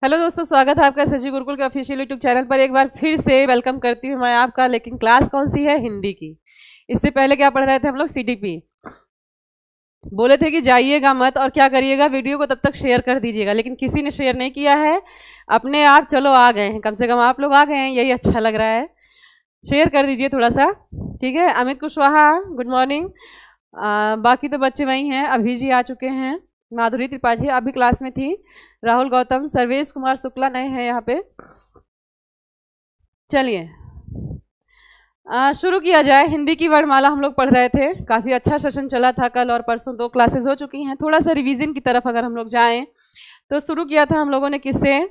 Hello दोस्तों, स्वागत है आपका सजी गुरुकुल के ऑफिशियल यूट्यूब चैनल पर। एक बार फिर से वेलकम करती हूँ मैं आपका। लेकिन क्लास कौन सी है? हिंदी की। इससे पहले क्या पढ़ रहे थे हम लोग? सीडीपी। बोले थे कि जाइएगा मत और क्या करिएगा, वीडियो को तब तक शेयर कर दीजिएगा, लेकिन किसी ने शेयर नहीं किया है। अपने आप चलो आ गए हैं, कम से कम आप लोग आ गए हैं, यही अच्छा लग रहा है। शेयर कर दीजिए थोड़ा सा, ठीक है। Amit Kushwaha, good morning. बाकी तो बच्चे वही हैं। अभी जी आ चुके हैं, माधुरी त्रिपाठी अभी क्लास में थी, राहुल गौतम, सर्वेश कुमार शुक्ला नए हैं यहाँ पे। चलिए शुरू किया जाए। हिंदी की वर्णमाला हम लोग पढ़ रहे थे, काफ़ी अच्छा सेशन चला था। कल और परसों 2 क्लासेस हो चुकी हैं। थोड़ा सा रिवीजन की तरफ अगर हम लोग जाएं तो शुरू किया था हम लोगों ने किससे?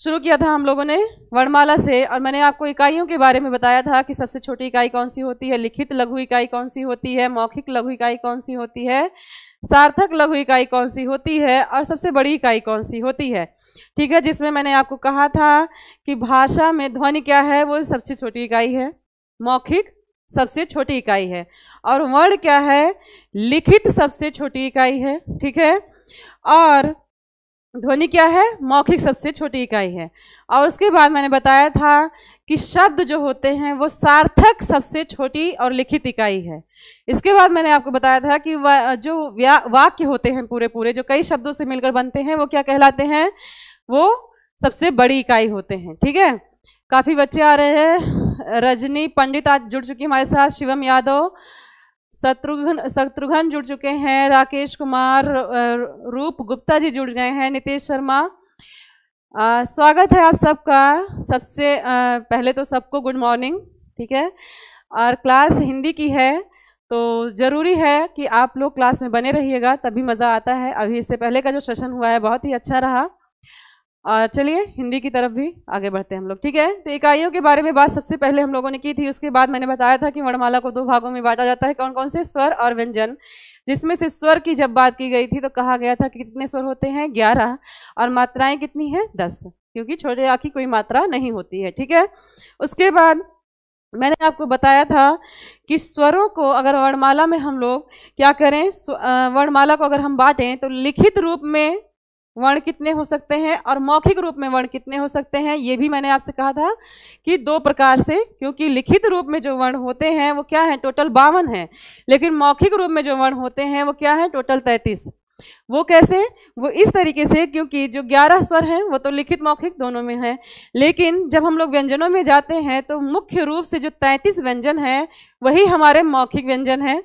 शुरू किया था हम लोगों ने वर्णमाला से। और मैंने आपको इकाइयों के बारे में बताया था कि सबसे छोटी इकाई कौन सी होती है, लिखित लघु इकाई कौन सी होती है, मौखिक लघु इकाई कौन सी होती है, सार्थक लघु इकाई कौन सी होती है और सबसे बड़ी इकाई कौन सी होती है, ठीक है। जिसमें मैंने आपको कहा था कि भाषा में ध्वनि क्या है, वो सबसे छोटी इकाई है, मौखिक सबसे छोटी इकाई है, और वर्ण क्या है, लिखित सबसे छोटी इकाई है, ठीक है। और ध्वनि क्या है, मौखिक सबसे छोटी इकाई है। और उसके बाद मैंने बताया था कि शब्द जो होते हैं वो सार्थक सबसे छोटी और लिखित इकाई है। इसके बाद मैंने आपको बताया था कि जो वाक्य होते हैं पूरे पूरे, जो कई शब्दों से मिलकर बनते हैं, वो क्या कहलाते हैं, वो सबसे बड़ी इकाई होते हैं, ठीक है। काफ़ी बच्चे आ रहे हैं। रजनी पंडित आज जुड़ चुकी हमारे साथ, शिवम यादव, शत्रुघ्न जुड़ चुके हैं, राकेश कुमार, रूप गुप्ता जी जुड़ गए हैं, नितेश शर्मा। स्वागत है आप सबका। सबसे पहले तो सबको गुड मॉर्निंग, ठीक है। और क्लास हिंदी की है तो ज़रूरी है कि आप लोग क्लास में बने रहिएगा, तभी मज़ा आता है। अभी इससे पहले का जो सेशन हुआ है बहुत ही अच्छा रहा। और चलिए हिंदी की तरफ भी आगे बढ़ते हैं हम लोग, ठीक है। तो इकाइयों के बारे में बात सबसे पहले हम लोगों ने की थी। उसके बाद मैंने बताया था कि वर्णमाला को 2 भागों में बांटा जाता है। कौन कौन से? स्वर और व्यंजन। जिसमें से स्वर की जब बात की गई थी तो कहा गया था कि कितने स्वर होते हैं? 11। और मात्राएं कितनी हैं? 10, क्योंकि छोटे आ की कोई मात्रा नहीं होती है, ठीक है। उसके बाद मैंने आपको बताया था कि स्वरों को अगर वर्णमाला में हम लोग क्या करें, वर्णमाला को अगर हम बांटें तो लिखित रूप में वर्ण कितने हो सकते हैं और मौखिक रूप में वर्ण कितने हो सकते हैं। ये भी मैंने आपसे कहा था कि 2 प्रकार से, क्योंकि लिखित रूप में जो वर्ण होते हैं वो क्या है, टोटल 52 है। लेकिन मौखिक रूप में जो वर्ण होते हैं वो क्या है, टोटल 33। वो कैसे? वो इस तरीके से, क्योंकि जो 11 स्वर हैं वो तो लिखित मौखिक दोनों में है, लेकिन जब हम लोग व्यंजनों में जाते हैं तो मुख्य रूप से जो 33 व्यंजन है वही हमारे मौखिक व्यंजन है।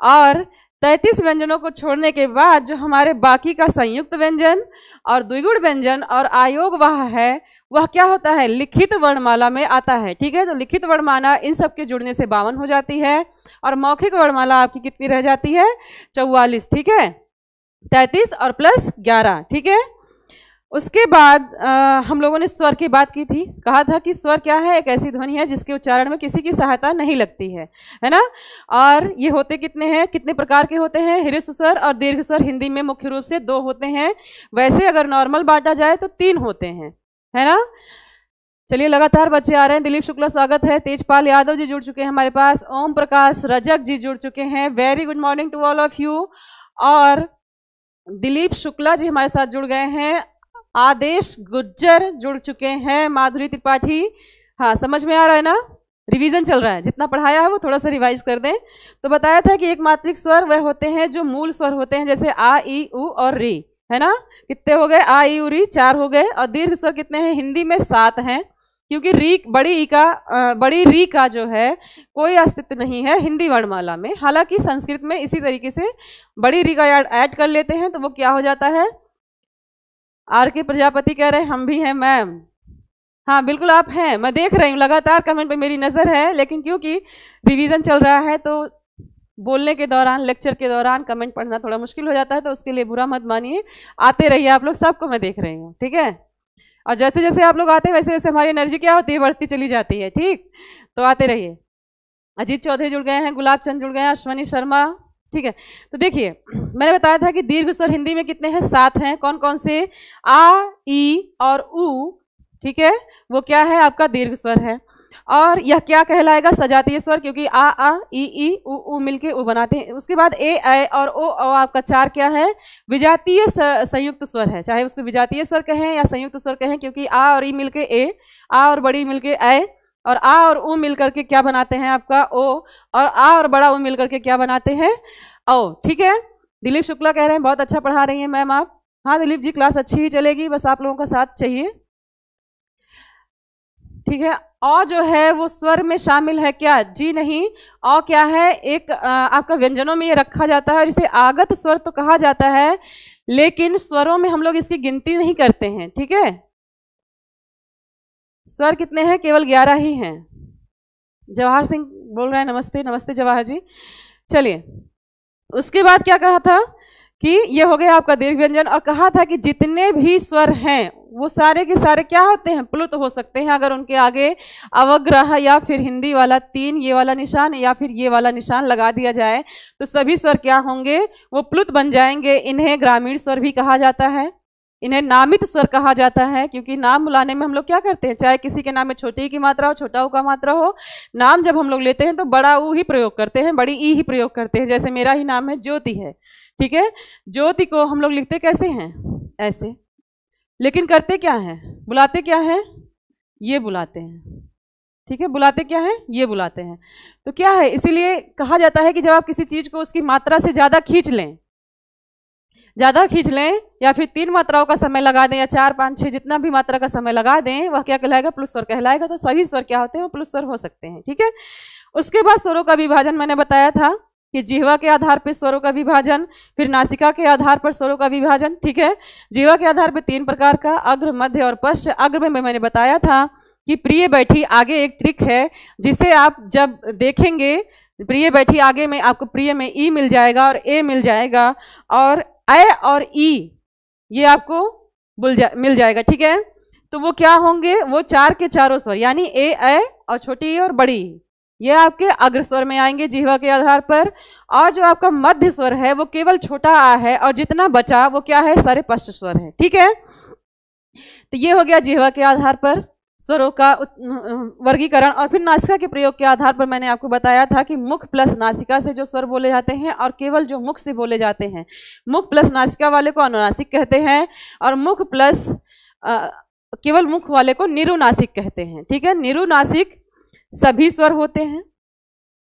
और 33 व्यंजनों को छोड़ने के बाद जो हमारे बाकी का संयुक्त व्यंजन और द्विगुण व्यंजन और आयोग वह है, वह क्या होता है, लिखित वर्णमाला में आता है, ठीक है। तो लिखित वर्णमाला इन सब के जुड़ने से 52 हो जाती है और मौखिक वर्णमाला आपकी कितनी रह जाती है? 44, ठीक है। 33 और प्लस 11, ठीक है। उसके बाद हम लोगों ने स्वर की बात की थी। कहा था कि स्वर क्या है, एक ऐसी ध्वनि है जिसके उच्चारण में किसी की सहायता नहीं लगती है ना। और ये होते कितने हैं, कितने प्रकार के होते हैं? ह्रस्व स्वर और दीर्घ स्वर हिंदी में मुख्य रूप से 2 होते हैं। वैसे अगर नॉर्मल बांटा जाए तो 3 होते हैं, है ना। चलिए लगातार बच्चे आ रहे हैं। दिलीप शुक्ला स्वागत है, तेजपाल यादव जी जुड़ चुके हैं हमारे पास, ओम प्रकाश रजक जी जुड़ चुके हैं, very good morning to all of you. और दिलीप शुक्ला जी हमारे साथ जुड़ गए हैं, आदेश गुज्जर जुड़ चुके हैं, माधुरी त्रिपाठी। हाँ, समझ में आ रहा है ना? रिवीजन चल रहा है, जितना पढ़ाया है वो थोड़ा सा रिवाइज कर दें। तो बताया था कि एक मात्रिक स्वर वह होते हैं जो मूल स्वर होते हैं, जैसे आ, ई, उ और री, है ना। कितने हो गए? आ, ई, उ, री 4 हो गए। और दीर्घ स्वर कितने हैं? हिंदी में 7 हैं, क्योंकि बड़ी री का जो है कोई अस्तित्व नहीं है हिंदी वर्णमाला में। हालांकि संस्कृत में इसी तरीके से बड़ी री का ऐड कर लेते हैं तो वो क्या हो जाता है। आर के प्रजापति कह रहे हैं हम भी हैं मैम। हाँ बिल्कुल आप हैं, मैं देख रही हूँ, लगातार कमेंट पे मेरी नज़र है। लेकिन क्योंकि रिवीजन चल रहा है तो बोलने के दौरान, लेक्चर के दौरान कमेंट पढ़ना थोड़ा मुश्किल हो जाता है, तो उसके लिए बुरा मत मानिए। आते रहिए आप लोग, सबको मैं देख रही हूँ, ठीक है। और जैसे जैसे आप लोग आते हैं वैसे वैसे हमारी एनर्जी क्या होती है, बढ़ती चली जाती है, ठीक। तो आते रहिए। अजीत चौधरी जुड़ गए हैं, गुलाब चंद जुड़ गए हैं, अश्वनी शर्मा, ठीक है। तो देखिए मैंने बताया था कि दीर्घ स्वर हिंदी में कितने हैं? 7 हैं। कौन कौन से? आ, ई और उ, ठीक है, वो क्या है, आपका दीर्घ स्वर है। और यह क्या कहलाएगा? सजातीय स्वर, क्योंकि आ ई उ मिलके उ बनाते हैं। उसके बाद ए और ओ आपका 4 क्या है? विजातीय संयुक्त स्वर है, चाहे उसको विजातीय स्वर कहें या संयुक्त स्वर कहें, क्योंकि आ और ई मिलके ए, आ और बड़ी मिलके ए, और आ और उ मिलकर के क्या बनाते हैं? आपका ओ, और आ और बड़ा उ मिलकर के क्या बनाते हैं? ओ। ठीक है, दिलीप शुक्ला कह रहे हैं बहुत अच्छा पढ़ा रही हैं मैम आप। हाँ दिलीप जी, क्लास अच्छी ही चलेगी, बस आप लोगों का साथ चाहिए। ठीक है, औ जो है वो स्वर में शामिल है क्या? जी नहीं, औ क्या है? एक आपका व्यंजनों में ये रखा जाता है और इसे आगत स्वर तो कहा जाता है, लेकिन स्वरों में हम लोग इसकी गिनती नहीं करते हैं। ठीक है, स्वर कितने हैं? केवल 11 ही हैं। जवाहर सिंह बोल रहे हैं नमस्ते। नमस्ते जवाहर जी। चलिए, उसके बाद क्या कहा था कि ये हो गया आपका दीर्घ व्यंजन, और कहा था कि जितने भी स्वर हैं वो सारे के सारे क्या होते हैं? प्लुत हो सकते हैं, अगर उनके आगे अवग्रह या फिर हिंदी वाला 3 ये वाला निशान या फिर ये वाला निशान लगा दिया जाए तो सभी स्वर क्या होंगे? वो प्लुत बन जाएंगे। इन्हें ग्रामीण स्वर भी कहा जाता है, इन्हें नामित स्वर कहा जाता है, क्योंकि नाम बुलाने में हम लोग क्या करते हैं? चाहे किसी के नाम में छोटी ई की मात्रा हो, छोटा ऊ का मात्रा हो, नाम जब हम लोग लेते हैं तो बड़ा ऊ ही प्रयोग करते हैं, बड़ी ई ही प्रयोग करते हैं। जैसे मेरा ही नाम है ज्योति है। ठीक है, ज्योति को हम लोग लिखते कैसे हैं? ऐसे, लेकिन करते क्या हैं? बुलाते क्या हैं? ये बुलाते हैं। ठीक है, बुलाते क्या है? ये बुलाते हैं। तो क्या है, इसीलिए कहा जाता है कि जब आप किसी चीज को उसकी मात्रा से ज्यादा खींच लें या फिर 3 मात्राओं का समय लगा दें या 4, 5, 6 जितना भी मात्रा का समय लगा दें, वह क्या कहलाएगा? प्लुत स्वर कहलाएगा। तो सभी स्वर क्या होते हैं? वो प्लुत स्वर हो सकते हैं। ठीक है, उसके बाद स्वरों का विभाजन मैंने बताया था कि जिह्वा के आधार पर स्वरों का विभाजन, फिर नासिका के आधार पर स्वरों का विभाजन। ठीक है, जिह्वा के आधार पर 3 प्रकार का, अग्र, मध्य और पश्च। अग्र में मैंने बताया था कि प्रिय बैठी आगे एक ट्रिक है, जिसे आप जब देखेंगे प्रिय बैठी आगे में आपको प्रिय में ई मिल जाएगा और ए मिल जाएगा, और ए और ई ये आपको मिल जाएगा। ठीक है, तो वो क्या होंगे? वो 4 के चारों स्वर, यानी ए और छोटी ई और बड़ी ई, ये आपके अग्र स्वर में आएंगे जिह्वा के आधार पर। और जो आपका मध्य स्वर है वो केवल छोटा आ है, और जितना बचा वो क्या है? सारे पश्च स्वर है। ठीक है, तो ये हो गया जिह्वा के आधार पर स्वरों का वर्गीकरण। और फिर नासिका के प्रयोग के आधार पर मैंने आपको बताया था कि मुख प्लस नासिका से जो स्वर बोले जाते हैं और केवल जो मुख से बोले जाते हैं, मुख प्लस नासिका वाले को अनुनासिक कहते हैं, और मुख प्लस केवल मुख वाले को निरुनासिक कहते हैं। ठीक है, निरुनासिक सभी स्वर होते हैं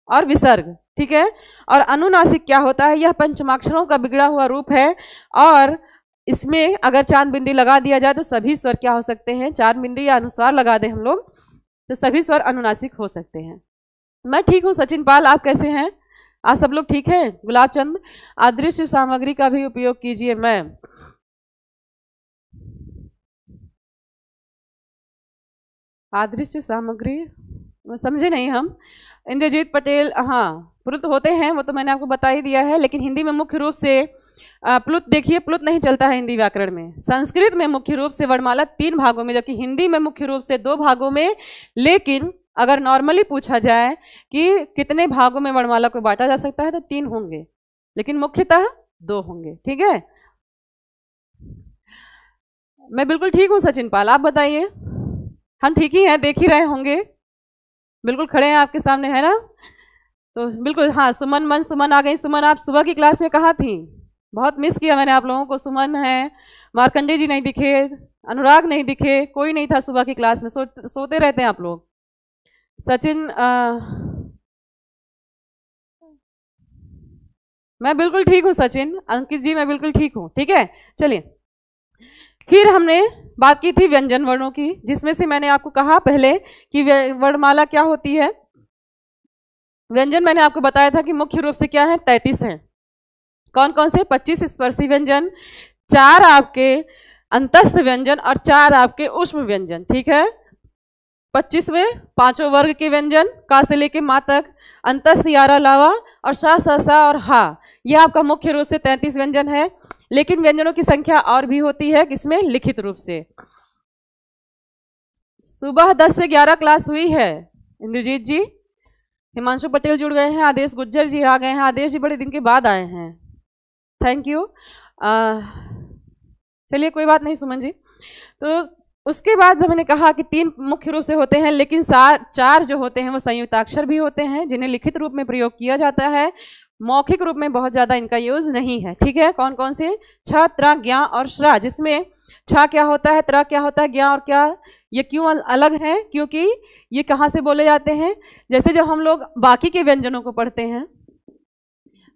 और विसर्ग। ठीक है, और अनुनासिक क्या होता है? यह पंचमाक्षरों का बिगड़ा हुआ रूप है, और इसमें अगर 4 बिंदी लगा दिया जाए तो सभी स्वर क्या हो सकते हैं? 4 बिंदी या अनुस्वार लगा दें हम लोग तो सभी स्वर अनुनासिक हो सकते हैं। मैं ठीक हूँ सचिन पाल, आप कैसे हैं? आप सब लोग ठीक है? गुलाब चंद, अदृश्य सामग्री का भी उपयोग कीजिए मैम। अदृश्य सामग्री समझे नहीं हम। इंद्रजीत पटेल, हाँ प्लुत होते हैं, वो तो मैंने आपको बता ही दिया है, लेकिन हिंदी में मुख्य रूप से प्लुत, देखिए प्लुत नहीं चलता है हिंदी व्याकरण में। संस्कृत में मुख्य रूप से वर्णमाला 3 भागों में, जबकि हिंदी में मुख्य रूप से 2 भागों में। लेकिन अगर नॉर्मली पूछा जाए कि कितने भागों में वर्णमाला को बांटा जा सकता है तो 3 होंगे, लेकिन मुख्यतः 2 होंगे। ठीक है, मैं बिल्कुल ठीक हूँ सचिन पाल, आप बताइए। हम ठीक ही हैं, देख ही रहे होंगे, बिल्कुल खड़े हैं आपके सामने, है ना? तो बिल्कुल, हाँ सुमन आ गई। सुमन, आप सुबह की क्लास में कहाँ थी? बहुत मिस किया मैंने आप लोगों को। सुमन है, मार्कंडे जी नहीं दिखे, अनुराग नहीं दिखे, कोई नहीं था सुबह की क्लास में। सोते रहते हैं आप लोग। सचिन, मैं बिल्कुल ठीक हूँ सचिन। अंकित जी, मैं बिल्कुल ठीक हूँ। ठीक है, चलिए फिर हमने बात की थी व्यंजन वर्णों की, जिसमें से मैंने आपको कहा पहले कि वर्णमाला क्या होती है। व्यंजन मैंने आपको बताया था कि मुख्य रूप से क्या है? 33 हैं। कौन कौन से? 25 स्पर्शी व्यंजन, 4 आपके अंतस्थ व्यंजन और 4 आपके ऊष्म व्यंजन। ठीक है, 25 में 5 वर्ग के व्यंजन, का से लेके मा तक, अंतस्थ, यारा, लावा और सा, सा, सा और हा, यह आपका मुख्य रूप से 33 व्यंजन है। लेकिन व्यंजनों की संख्या और भी होती है, किसमें? लिखित रूप से। सुबह 10 से 11 क्लास हुई है। इंद्रजीत जी, हिमांशु पटेल जुड़ गए हैं, आदेश गुज्जर जी आ गए हैं। आदेश जी बड़े दिन के बाद आए हैं, थैंक यू। चलिए कोई बात नहीं सुमन जी। तो उसके बाद हमने कहा कि 3 मुख्य रूप से होते हैं, लेकिन 4 जो होते हैं वो संयुक्ताक्षर भी होते हैं, जिन्हें लिखित रूप में प्रयोग किया जाता है, मौखिक रूप में बहुत ज्यादा इनका यूज नहीं है। ठीक है, कौन कौन से? छ, त्र, ज्ञ और श्रा, जिसमें छ क्या होता है, त्र क्या होता है, ज्ञ और क्या, ये क्यों अलग है? क्योंकि ये कहाँ से बोले जाते हैं? जैसे जब हम लोग बाकी के व्यंजनों को पढ़ते हैं,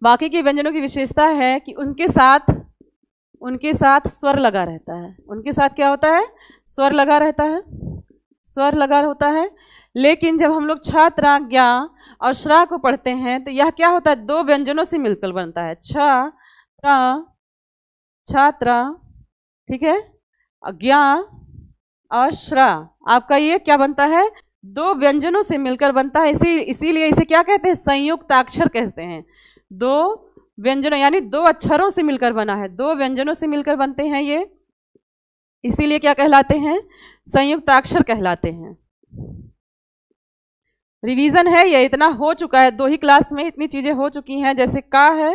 बाकी के व्यंजनों की विशेषता है कि उनके साथ स्वर लगा रहता है। उनके साथ क्या होता है? स्वर लगा रहता है, स्वर लगा होता है। लेकिन जब हम लोग छ, त्र, ज्ञ और श्रा को पढ़ते हैं तो यह क्या होता है? 2 व्यंजनों से मिलकर बनता है, छ, त्र, ठीक है, ज्ञ और श्रा। आपका ये क्या बनता है? 2 व्यंजनों से मिलकर बनता है। इसीलिए इसे क्या कहते हैं? संयुक्ताक्षर कहते हैं। 2 व्यंजनों यानी 2 अक्षरों से मिलकर बना है, 2 व्यंजनों से मिलकर बनते हैं ये, इसीलिए क्या कहलाते हैं? संयुक्ताक्षर कहलाते हैं। रिवीजन है ये, इतना हो चुका है, 2 ही क्लास में इतनी चीजें हो चुकी हैं। जैसे का है,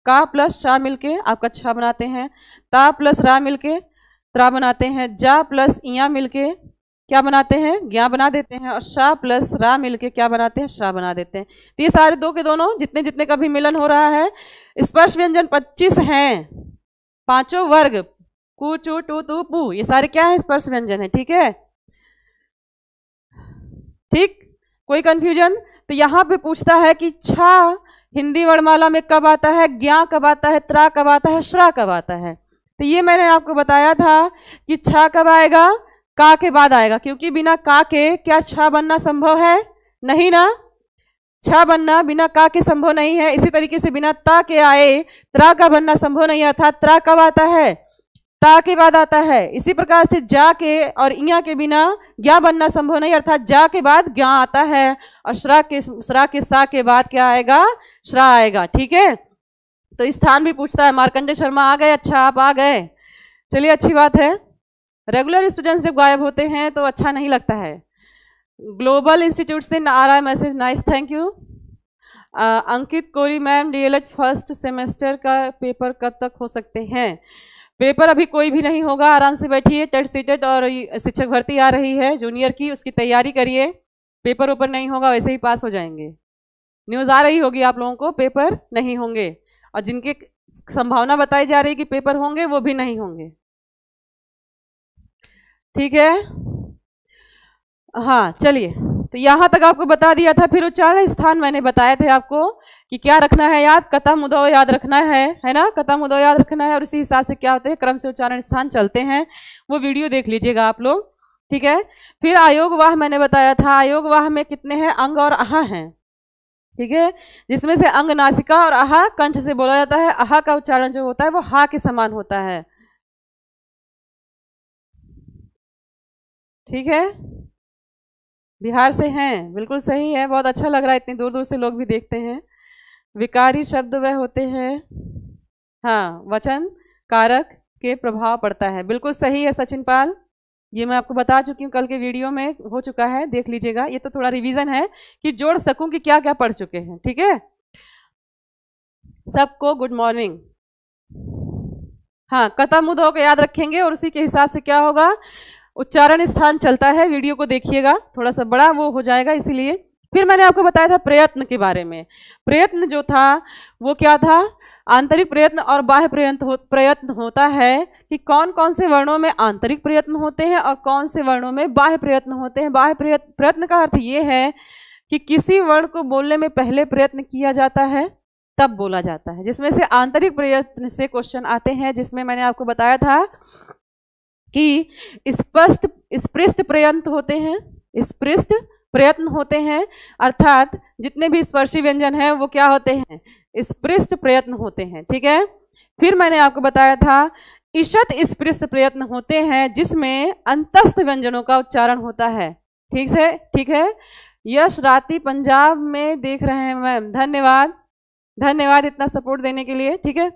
का प्लस शा मिलके आपका छ बनाते हैं, ता प्लस रा मिलके त्रा बनाते हैं, जा प्लस इया मिलके क्या बनाते हैं? ज्ञा बना देते हैं, और शा प्लस रा मिलके क्या बनाते हैं? श्रा बना देते हैं। तो ये सारे 2 के दोनों जितने जितने का भी मिलन हो रहा है, स्पर्श व्यंजन 25 हैं, 5 वर्ग, कु, चु, टू, तु, पू, ये सारे क्या है? स्पर्श व्यंजन है। ठीक है, ठीक, कोई कंफ्यूजन? तो यहाँ पे पूछता है कि छा हिंदी वर्णमाला में कब आता है, ज्ञा कब आता है, त्रा कब आता है, श्रा कब आता है? तो ये मैंने आपको बताया था कि छा कब आएगा? का के बाद आएगा, क्योंकि बिना का के क्या छा बनना संभव है? नहीं ना, छा बनना बिना का के संभव नहीं है। इसी तरीके से बिना ता के आए त्रा का बनना संभव नहीं है, अर्थात त्रा कब आता है? ता के बाद आता है। इसी प्रकार से जा के और इया के बिना ज्ञा बनना संभव नहीं, अर्थात जा के बाद ज्ञा आता है, और श्रा के सा के बाद क्या आएगा? श्रा आएगा। ठीक है, तो स्थान भी पूछता है। मार्कंडेय शर्मा आ गए, अच्छा आप आ गए, चलिए अच्छी बात है। रेगुलर स्टूडेंट्स जब गायब होते हैं तो अच्छा नहीं लगता है। ग्लोबल इंस्टीट्यूट से आ रहा है message, nice, thank you. Ankit Kori ma'am, DElEd first semester का पेपर कब तक हो सकते हैं? पेपर अभी कोई भी नहीं होगा, आराम से बैठिए। टेट सीटेट और शिक्षक भर्ती आ रही है जूनियर की, उसकी तैयारी करिए। पेपर ऊपर नहीं होगा, वैसे ही पास हो जाएंगे। न्यूज़ आ रही होगी आप लोगों को, पेपर नहीं होंगे, और जिनकी संभावना बताई जा रही है कि पेपर होंगे वो भी नहीं होंगे। ठीक है, हाँ चलिए, तो यहाँ तक आपको बता दिया था। फिर उच्चारण स्थान मैंने बताए थे आपको कि क्या रखना है याद, कतम मुदो याद रखना है ना, कतम मुदो याद रखना है, और उसी हिसाब से क्या होते हैं क्रम से उच्चारण स्थान चलते हैं। वो वीडियो देख लीजिएगा आप लोग। ठीक है, फिर आयोग वाह मैंने बताया था। आयोग वाह में कितने हैं? अंग और आहा हैं। ठीक है, जिसमें से अंग नासिका और आहा कंठ से बोला जाता है। आहा का उच्चारण जो होता है वो हा के समान होता है। ठीक है, बिहार से हैं, बिल्कुल सही है, बहुत अच्छा लग रहा है, इतनी दूर दूर से लोग भी देखते हैं। विकारी शब्द वह होते हैं, हाँ, वचन कारक के प्रभाव पड़ता है, बिल्कुल सही है सचिन पाल, ये मैं आपको बता चुकी हूँ, कल के वीडियो में हो चुका है, देख लीजिएगा। ये तो थोड़ा रिवीजन है कि जोड़ सकूं कि क्या क्या पढ़ चुके हैं। ठीक है, सबको गुड मॉर्निंग। हाँ, कतम मुदो को याद रखेंगे और उसी के हिसाब से क्या होगा, उच्चारण स्थान चलता है। वीडियो को देखिएगा, थोड़ा सा बड़ा वो हो जाएगा इसीलिए। फिर मैंने आपको बताया था प्रयत्न के बारे में। प्रयत्न जो था वो क्या था, आंतरिक प्रयत्न और बाह्य प्रयत्न होता है कि कौन कौन से वर्णों में आंतरिक प्रयत्न होते हैं और कौन से वर्णों में बाह्य प्रयत्न होते हैं। बाह्य प्रयत्न का अर्थ ये है कि किसी वर्ण को बोलने में पहले प्रयत्न किया जाता है तब बोला जाता है। जिसमें से आंतरिक प्रयत्न से क्वेश्चन आते हैं, जिसमें मैंने आपको बताया था कि स्पृष्ट प्रयत्न होते हैं, स्पृष्ट प्रयत्न होते हैं, अर्थात जितने भी स्पर्शी व्यंजन हैं वो क्या होते हैं, स्पृष्ट प्रयत्न होते हैं। ठीक है, फिर मैंने आपको बताया था ईषत् स्पृष्ट प्रयत्न होते हैं, जिसमें अंतस्थ व्यंजनों का उच्चारण होता है। ठीक है, यश राती पंजाब में देख रहे हैं मैम, धन्यवाद धन्यवाद इतना सपोर्ट देने के लिए। ठीक है,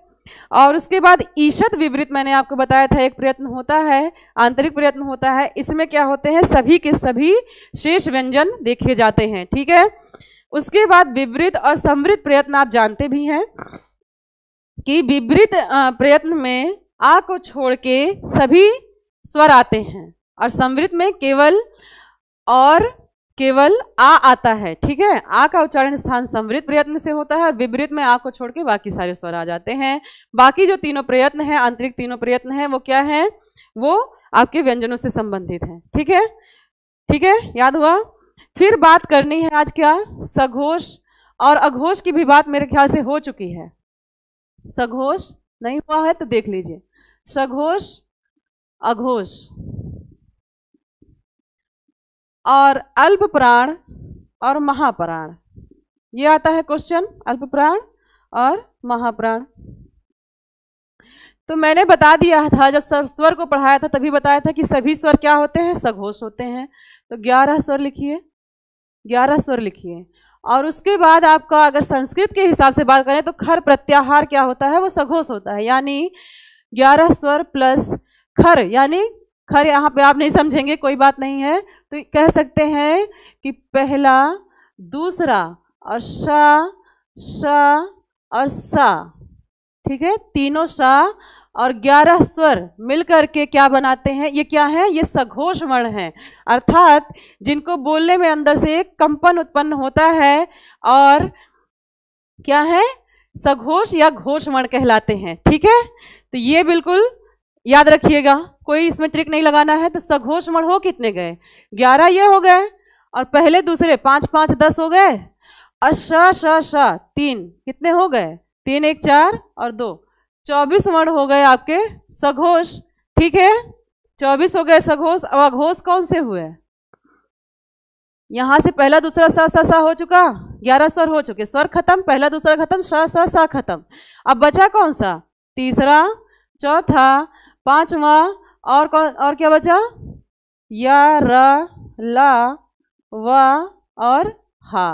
और उसके बाद ईषत् विपरीत मैंने आपको बताया था एक प्रयत्न होता है, आंतरिक प्रयत्न होता है। इसमें क्या होते हैं, सभी के सभी शेष व्यंजन देखे जाते हैं। ठीक है, उसके बाद विपरीत और समृद्ध प्रयत्न आप जानते भी हैं कि विपरीत प्रयत्न में आ को छोड़ के सभी स्वर आते हैं। और संवृत में केवल और केवल आ आता है, ठीक है। आ का उच्चारण स्थान संवृत प्रयत्न से होता है और विवृत में आ को छोड़ के बाकी सारे स्वर आ जाते हैं। बाकी जो तीनों प्रयत्न हैं, आंतरिक तीनों प्रयत्न हैं, वो क्या है, वो आपके व्यंजनों से संबंधित हैं, ठीक है। ठीक है, याद हुआ। फिर बात करनी है आज क्या, सघोष और अघोष की भी बात मेरे ख्याल से हो चुकी है। सघोष नहीं हुआ है तो देख लीजिए, सघोष, अघोष और अल्प प्राण और महाप्राण, ये आता है क्वेश्चन, अल्प प्राण और महाप्राण। तो मैंने बता दिया था जब स्वर को पढ़ाया था तभी बताया था कि सभी स्वर क्या होते हैं, सघोष होते हैं। तो 11 स्वर लिखिए, 11 स्वर लिखिए। और उसके बाद आपका अगर संस्कृत के हिसाब से बात करें तो खर प्रत्याहार क्या होता है, वो सघोष होता है। यानी 11 स्वर प्लस खर, यानी खर यहाँ पे आप नहीं समझेंगे, कोई बात नहीं है। तो कह सकते हैं कि पहला, दूसरा और श, श और सा, ठीक है, तीनों सा और 11 स्वर मिलकर के क्या बनाते हैं, ये क्या है, ये सघोष वर्ण है। अर्थात जिनको बोलने में अंदर से एक कंपन उत्पन्न होता है और क्या है, सघोष या घोष वर्ण कहलाते हैं, ठीक है। तो ये बिल्कुल याद रखिएगा, कोई इसमें ट्रिक नहीं लगाना है। तो सघोष वर्ण हो कितने गए, 11 ये हो गए और पहले दूसरे 5 5 10 हो गए और श 3 कितने हो गए, 3 1 4 और 2 24 वर्ण हो गए आपके सघोष, ठीक है। 24 हो गए सघोष। अब अघोष कौन से हुए, यहां से पहला दूसरा सा हो चुका, 11 स्वर हो चुके, स्वर खत्म, पहला दूसरा खत्म, सा खत्म। अब बचा कौन सा, तीसरा, चौथा, पांचवा और कौन, और क्या बचा, या, र, ला, वा और हा,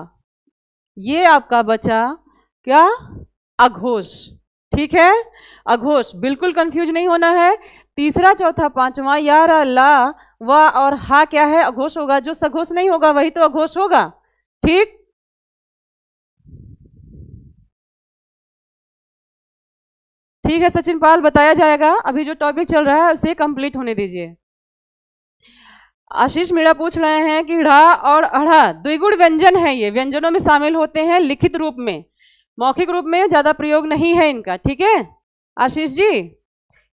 ये आपका बचा क्या, अघोष, ठीक है। अघोष बिल्कुल कंफ्यूज नहीं होना है। तीसरा, चौथा, पांचवा, या, र, ला, वा और हा क्या है, अघोष होगा। जो सघोष नहीं होगा वही तो अघोष होगा, ठीक। ठीक है सचिन पाल, बताया जाएगा। अभी जो टॉपिक चल रहा है उसे कंप्लीट होने दीजिए। आशीष मीणा पूछ रहे हैं कि ढ़ा और अढ़ा द्विगुण व्यंजन है, ये व्यंजनों में शामिल होते हैं लिखित रूप में, मौखिक रूप में ज्यादा प्रयोग नहीं है इनका, ठीक है आशीष जी।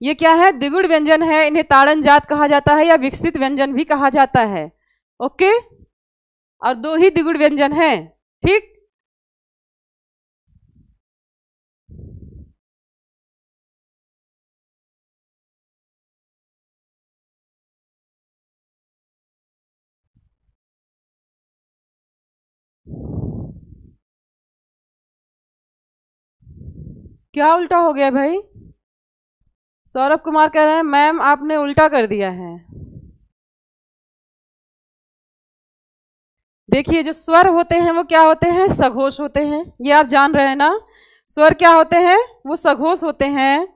ये क्या है, द्विगुण व्यंजन है, इन्हें ताड़न जात कहा जाता है या विकसित व्यंजन भी कहा जाता है, ओके। और 2 ही द्विगुण व्यंजन है, ठीक। क्या उल्टा हो गया भाई, सौरभ कुमार कह रहे हैं मैम आपने उल्टा कर दिया है। देखिए जो स्वर होते हैं वो क्या होते हैं, सघोष होते हैं, ये आप जान रहे हैं ना। स्वर क्या होते हैं, वो सघोष होते हैं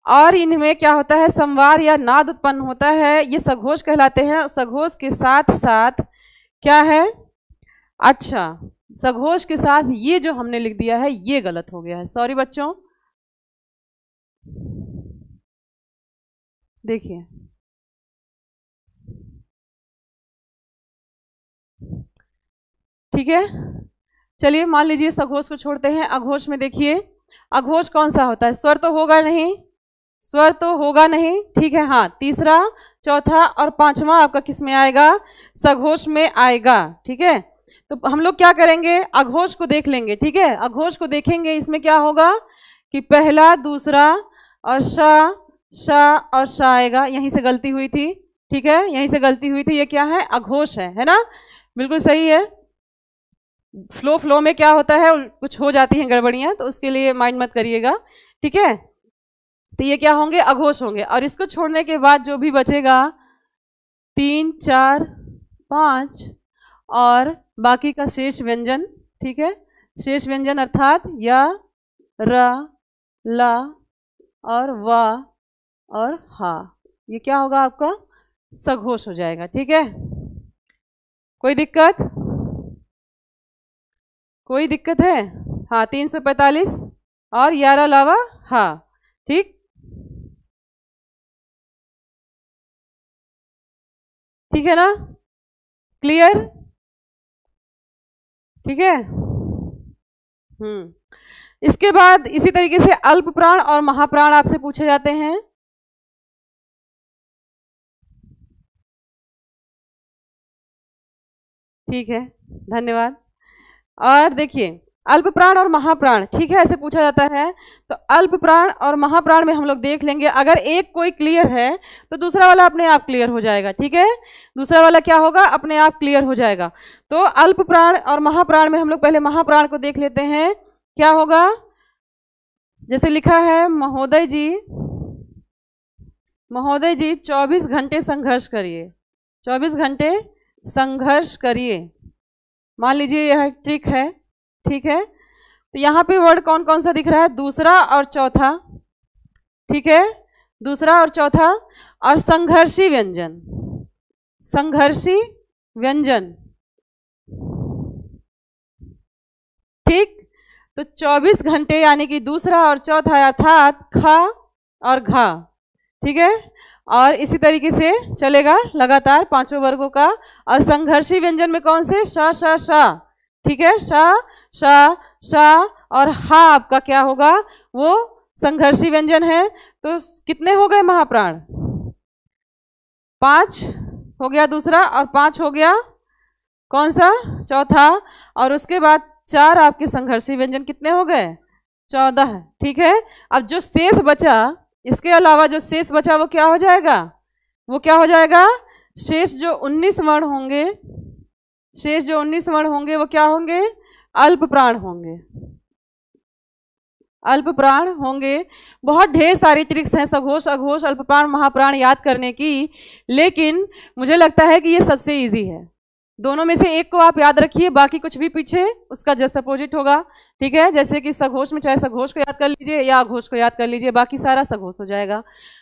और इनमें क्या होता है, संवार या नाद उत्पन्न होता है, ये सघोष कहलाते हैं। सघोष के साथ साथ क्या है, अच्छा सघोष के साथ ये जो हमने लिख दिया है ये गलत हो गया है, सॉरी बच्चों। देखिए ठीक है, चलिए मान लीजिए सघोष को छोड़ते हैं। अघोष में देखिए, अघोष कौन सा होता है, स्वर तो होगा नहीं, स्वर तो होगा नहीं, ठीक है। हाँ, तीसरा, चौथा और पांचवा आपका किस में आएगा, सघोष में आएगा, ठीक है। तो हम लोग क्या करेंगे, अघोष को देख लेंगे, ठीक है। अघोष को देखेंगे, इसमें क्या होगा कि पहला, दूसरा और श और श आएगा, यहीं से गलती हुई थी, ठीक है, यहीं से गलती हुई थी। ये क्या है, अघोष है ना, बिल्कुल सही है। फ्लो में क्या होता है, कुछ हो जाती हैं गड़बड़ियां, तो उसके लिए माइंड मत करिएगा, ठीक है। तो ये क्या होंगे, अघोष होंगे। और इसको छोड़ने के बाद जो भी बचेगा 3 4 5 और बाकी का शेष व्यंजन, ठीक है, शेष व्यंजन अर्थात या, र, ला और वा और हा, ये क्या होगा आपका, सघोष हो जाएगा, ठीक है। कोई दिक्कत, कोई दिक्कत है, हाँ 345 और 11 लावा, हाँ ठीक। ठीक है ना, क्लियर, ठीक है। इसके बाद इसी तरीके से अल्प प्राण और महाप्राण आपसे पूछे जाते हैं। ठीक है, धन्यवाद। और देखिए अल्प प्राण और महाप्राण, ठीक है, ऐसे पूछा जाता है। तो अल्प प्राण और महाप्राण में हम लोग देख लेंगे, अगर एक कोई क्लियर है तो दूसरा वाला अपने आप क्लियर हो जाएगा। ठीक है, दूसरा वाला क्या होगा, अपने आप क्लियर हो जाएगा। तो अल्प प्राण और महाप्राण में हम लोग पहले महाप्राण को देख लेते हैं, क्या होगा। जैसे लिखा है, महोदय जी 24 घंटे संघर्ष करिए, 24 घंटे संघर्ष करिए। मान लीजिए यह ट्रिक है, ठीक है। तो यहाँ पे वर्ड कौन कौन सा दिख रहा है, दूसरा और चौथा, ठीक है, दूसरा और चौथा। और संघर्षी व्यंजन, संघर्षी व्यंजन, ठीक। तो 24 घंटे यानी कि दूसरा और चौथा, अर्थात ख और घ, ठीक है। और इसी तरीके से चलेगा लगातार पांचों वर्गों का। और संघर्षी व्यंजन में कौन से, श श श, ठीक है, श श श और हा आपका क्या होगा, वो संघर्षी व्यंजन है। तो कितने हो गए महाप्राण, 5 हो गया दूसरा, और 5 हो गया कौन सा, चौथा। और उसके बाद 4 आपके संघर्षी व्यंजन कितने हो गए, 14, ठीक है। अब जो शेष बचा, इसके अलावा जो शेष बचा वो क्या हो जाएगा, वो क्या हो जाएगा, शेष जो 19 वर्ण होंगे, शेष जो 19 वर्ण होंगे वो क्या होंगे, अल्प प्राण होंगे, अल्प प्राण होंगे। बहुत ढेर सारी ट्रिक्स हैं सघोष अघोष अल्प प्राण महाप्राण याद करने की, लेकिन मुझे लगता है कि ये सबसे इजी है। दोनों में से एक को आप याद रखिए, बाकी कुछ भी पीछे उसका जस्ट अपोजिट होगा, ठीक है। जैसे कि सघोष में चाहे सघोष को याद कर लीजिए या अघोष को याद कर लीजिए, बाकी सारा सघोष हो जाएगा।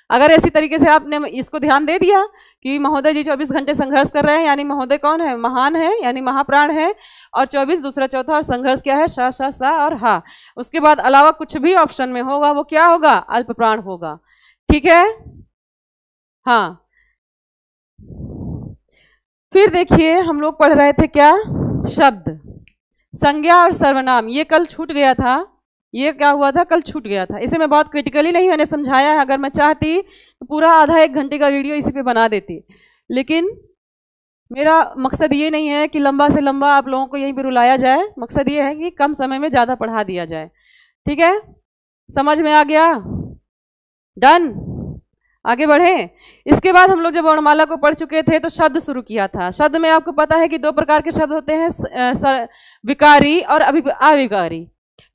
अगर ऐसी तरीके से आपने इसको ध्यान दे दिया कि महोदय जी 24 घंटे संघर्ष कर रहे हैं, यानी महोदय कौन है, महान है, यानी महाप्राण है। और 24 दूसरा चौथा, और संघर्ष क्या है, श श सा और हा। उसके बाद अलावा कुछ भी ऑप्शन में होगा वो क्या होगा, अल्प प्राण होगा, ठीक है। हाँ, फिर देखिए हम लोग पढ़ रहे थे क्या, शब्द, संज्ञा और सर्वनाम। ये कल छूट गया था, ये क्या हुआ था, कल छूट गया था। इसे मैं बहुत क्रिटिकली नहीं मैंने समझाया है, अगर मैं चाहती तो पूरा आधा 1 घंटे का वीडियो इसी पे बना देती, लेकिन मेरा मकसद ये नहीं है कि लंबा से लंबा आप लोगों को यहीं पे रुलाया जाए। मकसद ये है कि कम समय में ज़्यादा पढ़ा दिया जाए, ठीक है। समझ में आ गया, डन, आगे बढ़े। इसके बाद हम लोग जब वर्णमाला को पढ़ चुके थे तो शब्द शुरू किया था। शब्द में आपको पता है कि 2 प्रकार के शब्द होते हैं, विकारी और अविकारी,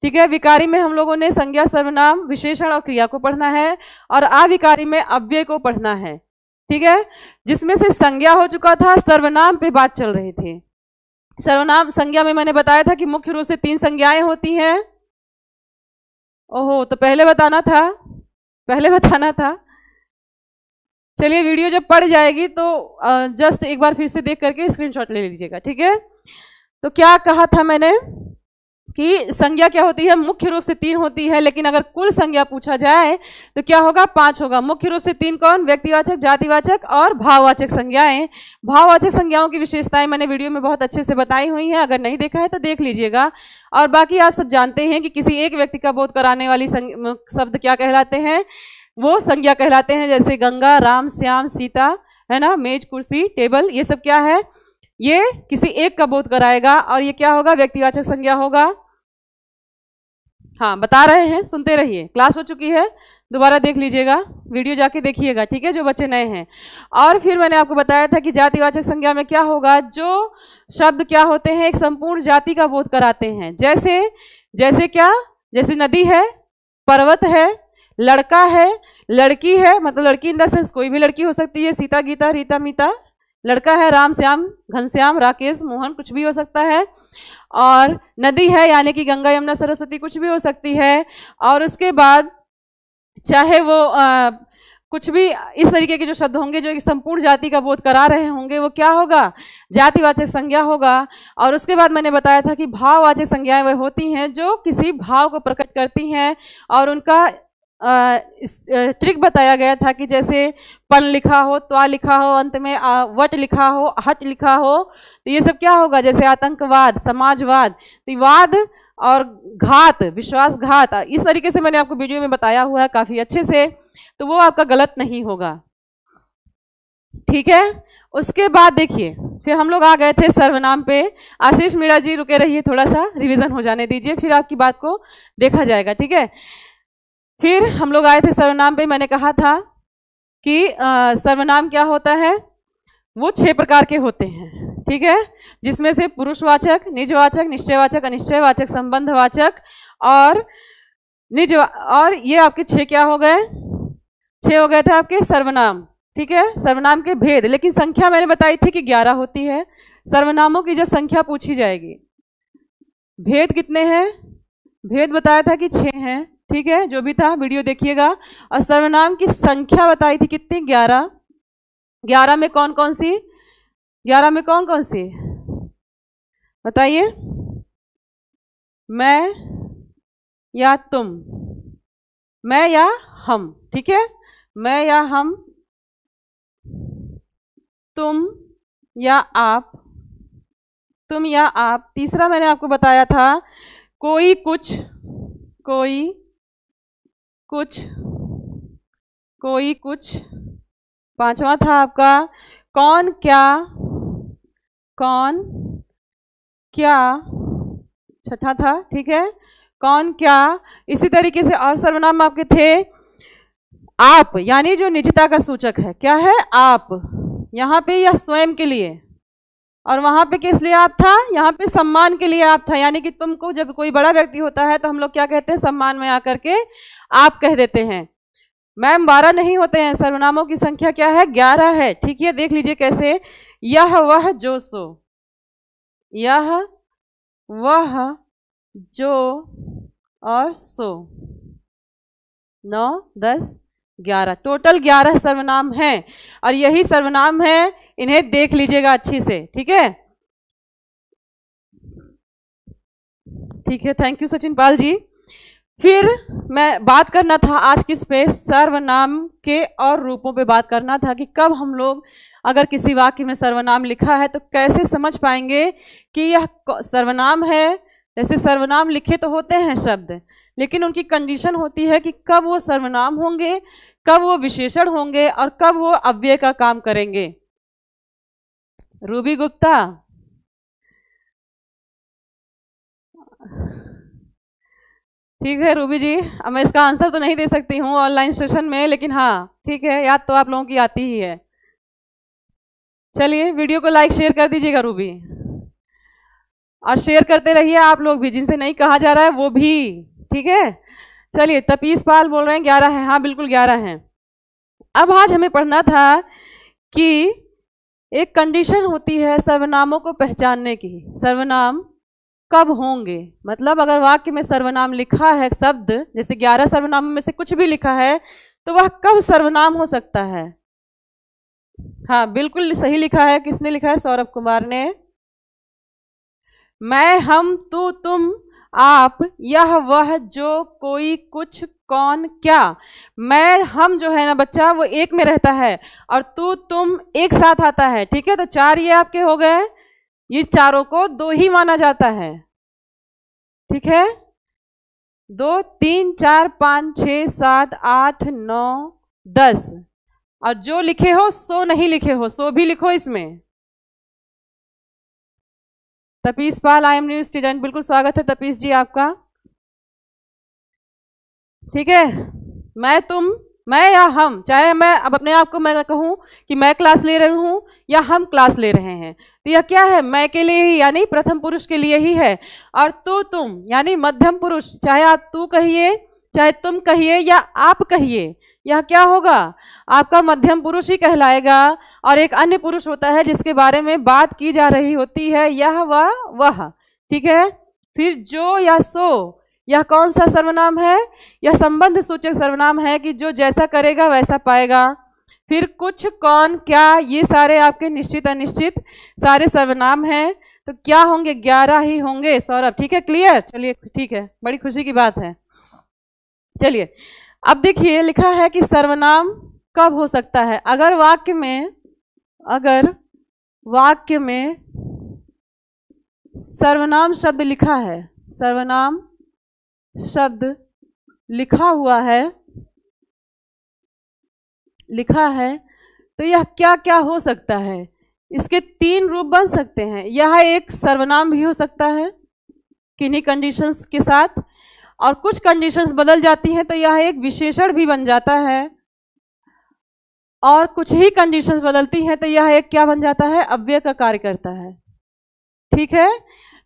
ठीक है। विकारी में हम लोगों ने संज्ञा सर्वनाम विशेषण और क्रिया को पढ़ना है, और अविकारी में अव्यय को पढ़ना है, ठीक है। जिसमें से संज्ञा हो चुका था, सर्वनाम पे बात चल रही थी। सर्वनाम संज्ञा में मैंने बताया था कि मुख्य रूप से 3 संज्ञाएं होती हैं। ओहो, तो पहले बताना था, पहले बताना था। चलिए वीडियो जब पड़ जाएगी तो जस्ट एक बार फिर से देख करके स्क्रीनशॉट ले लीजिएगा, ठीक है। तो क्या कहा था मैंने कि संज्ञा क्या होती है, मुख्य रूप से 3 होती है, लेकिन अगर कुल संज्ञा पूछा जाए तो क्या होगा, 5 होगा। मुख्य रूप से 3 कौन, व्यक्तिवाचक, जातिवाचक और भाववाचक संज्ञाएं। भाववाचक संज्ञाओं की विशेषताएं मैंने वीडियो में बहुत अच्छे से बताई हुई हैं, अगर नहीं देखा है तो देख लीजिएगा। और बाकी आप सब जानते हैं कि किसी एक व्यक्ति का बोध कराने वाली शब्द क्या कहलाते हैं, वो संज्ञा कहलाते हैं। जैसे गंगा, राम, श्याम, सीता, है ना, मेज, कुर्सी, टेबल, ये सब क्या है, ये किसी एक का बोध कराएगा, और ये क्या होगा, व्यक्तिवाचक संज्ञा होगा। हाँ, बता रहे हैं, सुनते रहिए, क्लास हो चुकी है, दोबारा देख लीजिएगा, वीडियो जाके देखिएगा, ठीक है, जो बच्चे नए हैं। और फिर मैंने आपको बताया था कि जातिवाचक संज्ञा में क्या होगा, जो शब्द क्या होते हैं, एक संपूर्ण जाति का बोध कराते हैं। जैसे क्या, जैसे नदी है, पर्वत है, लड़का है, लड़की है, मतलब लड़की इन द सेंस कोई भी लड़की हो सकती है, सीता, गीता, रीता, मीता, लड़का है, राम, श्याम, घनश्याम, राकेश, मोहन, कुछ भी हो सकता है। और नदी है यानी कि गंगा, यमुना, सरस्वती, कुछ भी हो सकती है। और उसके बाद चाहे वो कुछ भी इस तरीके के जो शब्द होंगे जो एक संपूर्ण जाति का बोध करा रहे होंगे, वो क्या होगा, जातिवाचक संज्ञा होगा। और उसके बाद मैंने बताया था कि भाववाचक संज्ञाएं वह होती हैं जो किसी भाव को प्रकट करती हैं और उनका ट्रिक बताया गया था कि जैसे पन लिखा हो, त्वा लिखा हो, अंत में वट लिखा हो, हट लिखा हो, तो ये सब क्या होगा, जैसे आतंकवाद, समाजवाद, वाद और घात, विश्वासघात, इस तरीके से मैंने आपको वीडियो में बताया हुआ है काफी अच्छे से, तो वो आपका गलत नहीं होगा। ठीक है, उसके बाद देखिए फिर हम लोग आ गए थे सर्वनाम पे। आशीष मीणा जी रुके रहिए, थोड़ा सा रिवीजन हो जाने दीजिए, फिर आपकी बात को देखा जाएगा। ठीक है, फिर हम लोग आए थे सर्वनाम पे। मैंने कहा था कि सर्वनाम क्या होता है, वो 6 प्रकार के होते हैं। ठीक है, जिसमें से पुरुषवाचक, निजवाचक, निश्चयवाचक, अनिश्चयवाचक, संबंधवाचक और निज, और ये आपके 6 क्या हो गए, 6 हो गए थे आपके सर्वनाम। ठीक है, सर्वनाम के भेद, लेकिन संख्या मैंने बताई थी कि 11 होती है। सर्वनामों की जब संख्या पूछी जाएगी, भेद कितने हैं, भेद बताया था कि 6 हैं। ठीक है, जो भी था वीडियो देखिएगा। और सर्वनाम की संख्या बताई थी कितनी, 11। 11 में कौन कौन सी, 11 में कौन कौन सी बताइए, मैं या तुम, मैं या हम। ठीक है, मैं या हम, तुम या आप, तुम या आप। तीसरा मैंने आपको बताया था कोई कुछ, कोई कुछ, कोई कुछ। पांचवा था आपका कौन क्या, कौन क्या। छठा था, ठीक है, कौन क्या। इसी तरीके से और सर्वनाम आपके थे आप, यानी जो निजता का सूचक है, क्या है, आप। यहाँ पे यह स्वयं के लिए, और वहां पे किस लिए आप था, यहाँ पे सम्मान के लिए आप था। यानी कि तुमको जब कोई बड़ा व्यक्ति होता है तो हम लोग क्या कहते हैं, सम्मान में आकर के आप कह देते हैं। मैम 12 नहीं होते हैं, सर्वनामों की संख्या क्या है, 11 है। ठीक है, देख लीजिए कैसे, यह वह जो सो, यह वह जो और सो, 9 10 11, टोटल 11 सर्वनाम हैं। और यही सर्वनाम है, इन्हें देख लीजिएगा अच्छी से। ठीक है, ठीक है, थैंक यू सचिन पाल जी। फिर मैं बात करना था आज किस पे, सर्वनाम के और रूपों पे बात करना था कि कब हम लोग अगर किसी वाक्य में सर्वनाम लिखा है तो कैसे समझ पाएंगे कि यह सर्वनाम है। जैसे सर्वनाम लिखे तो होते हैं शब्द, लेकिन उनकी कंडीशन होती है कि कब वो सर्वनाम होंगे, कब वो विशेषण होंगे और कब वो अव्यय का काम करेंगे। रूबी गुप्ता, ठीक है रूबी जी, अब मैं इसका आंसर तो नहीं दे सकती हूँ ऑनलाइन सेशन में, लेकिन हाँ ठीक है, याद तो आप लोगों की आती ही है। चलिए वीडियो को लाइक शेयर कर दीजिएगा रूबी, और शेयर करते रहिए आप लोग भी, जिनसे नहीं कहा जा रहा है वो भी। ठीक है, चलिए तपीस पाल बोल रहे हैं 11 है, हाँ बिल्कुल 11 हैं। अब आज हमें पढ़ना था कि एक कंडीशन होती है सर्वनामों को पहचानने की, सर्वनाम कब होंगे। मतलब अगर वाक्य में सर्वनाम लिखा है शब्द, जैसे 11 सर्वनामों में से कुछ भी लिखा है, तो वह कब सर्वनाम हो सकता है। हाँ बिल्कुल सही लिखा है, किसने लिखा है, सौरभ कुमार ने। मैं, हम, तू, तुम, आप, यह वह जो, कोई कुछ, कौन क्या। मैं हम जो है ना बच्चा, वो एक में रहता है, और तू तुम एक साथ आता है। ठीक है, तो 4 ये आपके हो गए, ये चारों को 2 ही माना जाता है। ठीक है, 2 3 4 5 6 7 8 9 10, और जो लिखे हो सो नहीं लिखे हो, सो भी लिखो इसमें। तपीस पाल, आई एम न्यू स्टूडेंट, बिल्कुल स्वागत है तपीस जी आपका। ठीक है, मैं, तुम, मैं या हम, चाहे मैं अब अपने आप को मैं कहूं कि मैं क्लास ले रही हूं या हम क्लास ले रहे हैं, तो यह क्या है, मैं के लिए ही, यानी प्रथम पुरुष के लिए ही है। और तू तुम यानी मध्यम पुरुष, चाहे आप तू कहिए, चाहे तुम कहिए या आप कहिए, यह क्या होगा, आपका मध्यम पुरुष ही कहलाएगा। और एक अन्य पुरुष होता है जिसके बारे में बात की जा रही होती है, यह वह। ठीक है, फिर जो या सो, यह कौन सा सर्वनाम है, यह संबंध सूचक सर्वनाम है कि जो जैसा करेगा वैसा पाएगा। फिर कुछ, कौन, क्या, ये सारे आपके निश्चित अनिश्चित सारे सर्वनाम हैं। तो क्या होंगे, 11 ही होंगे सौरभ। ठीक है, क्लियर, चलिए ठीक है, बड़ी खुशी की बात है। चलिए अब देखिए लिखा है कि सर्वनाम कब हो सकता है। अगर वाक्य में सर्वनाम शब्द लिखा है, सर्वनाम शब्द लिखा है तो यह क्या क्या हो सकता है। इसके 3 रूप बन सकते हैं। यह एक सर्वनाम भी हो सकता है किन्हीं कंडीशंस के साथ, और कुछ कंडीशंस बदल जाती हैं तो यह एक विशेषण भी बन जाता है, और कुछ ही कंडीशंस बदलती हैं तो यह एक क्या बन जाता है, अव्यय का कार्य करता है। ठीक है,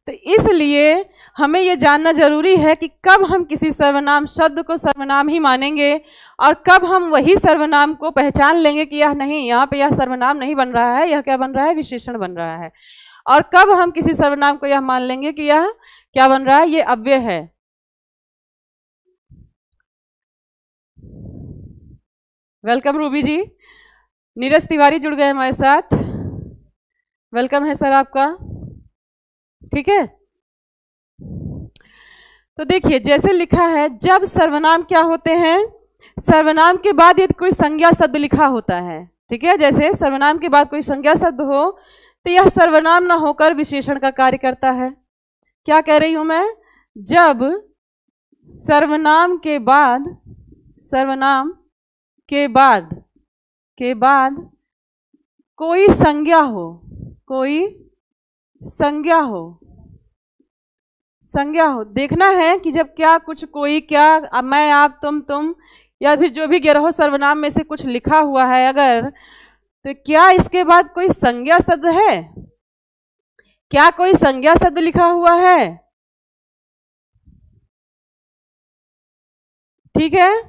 तो इसलिए हमें यह जानना जरूरी है कि कब हम किसी सर्वनाम शब्द को सर्वनाम ही मानेंगे और कब हम वही सर्वनाम को पहचान लेंगे कि यह नहीं, यहाँ पे यह सर्वनाम नहीं बन रहा है, यह क्या बन रहा है, विशेषण बन रहा है। और कब हम किसी सर्वनाम को यह मान लेंगे कि यह क्या बन रहा है, ये अव्यय है। वेलकम रूबी जी, नीरज तिवारी जुड़ गए हमारे साथ, वेलकम है सर आपका। ठीक है, तो देखिए जैसे लिखा है, जब सर्वनाम क्या होते हैं, सर्वनाम के बाद यदि कोई संज्ञा शब्द लिखा होता है, ठीक है, जैसे सर्वनाम के बाद कोई संज्ञा शब्द हो तो यह सर्वनाम ना होकर विशेषण का कार्य करता है। क्या कह रही हूं मैं, जब सर्वनाम के बाद कोई संज्ञा हो, देखना है कि जब क्या कुछ कोई क्या मैं आप तुम या फिर जो भी गिरहो सर्वनाम में से कुछ लिखा हुआ है अगर, तो क्या इसके बाद कोई संज्ञा शब्द है, क्या कोई संज्ञा शब्द लिखा हुआ है। ठीक है,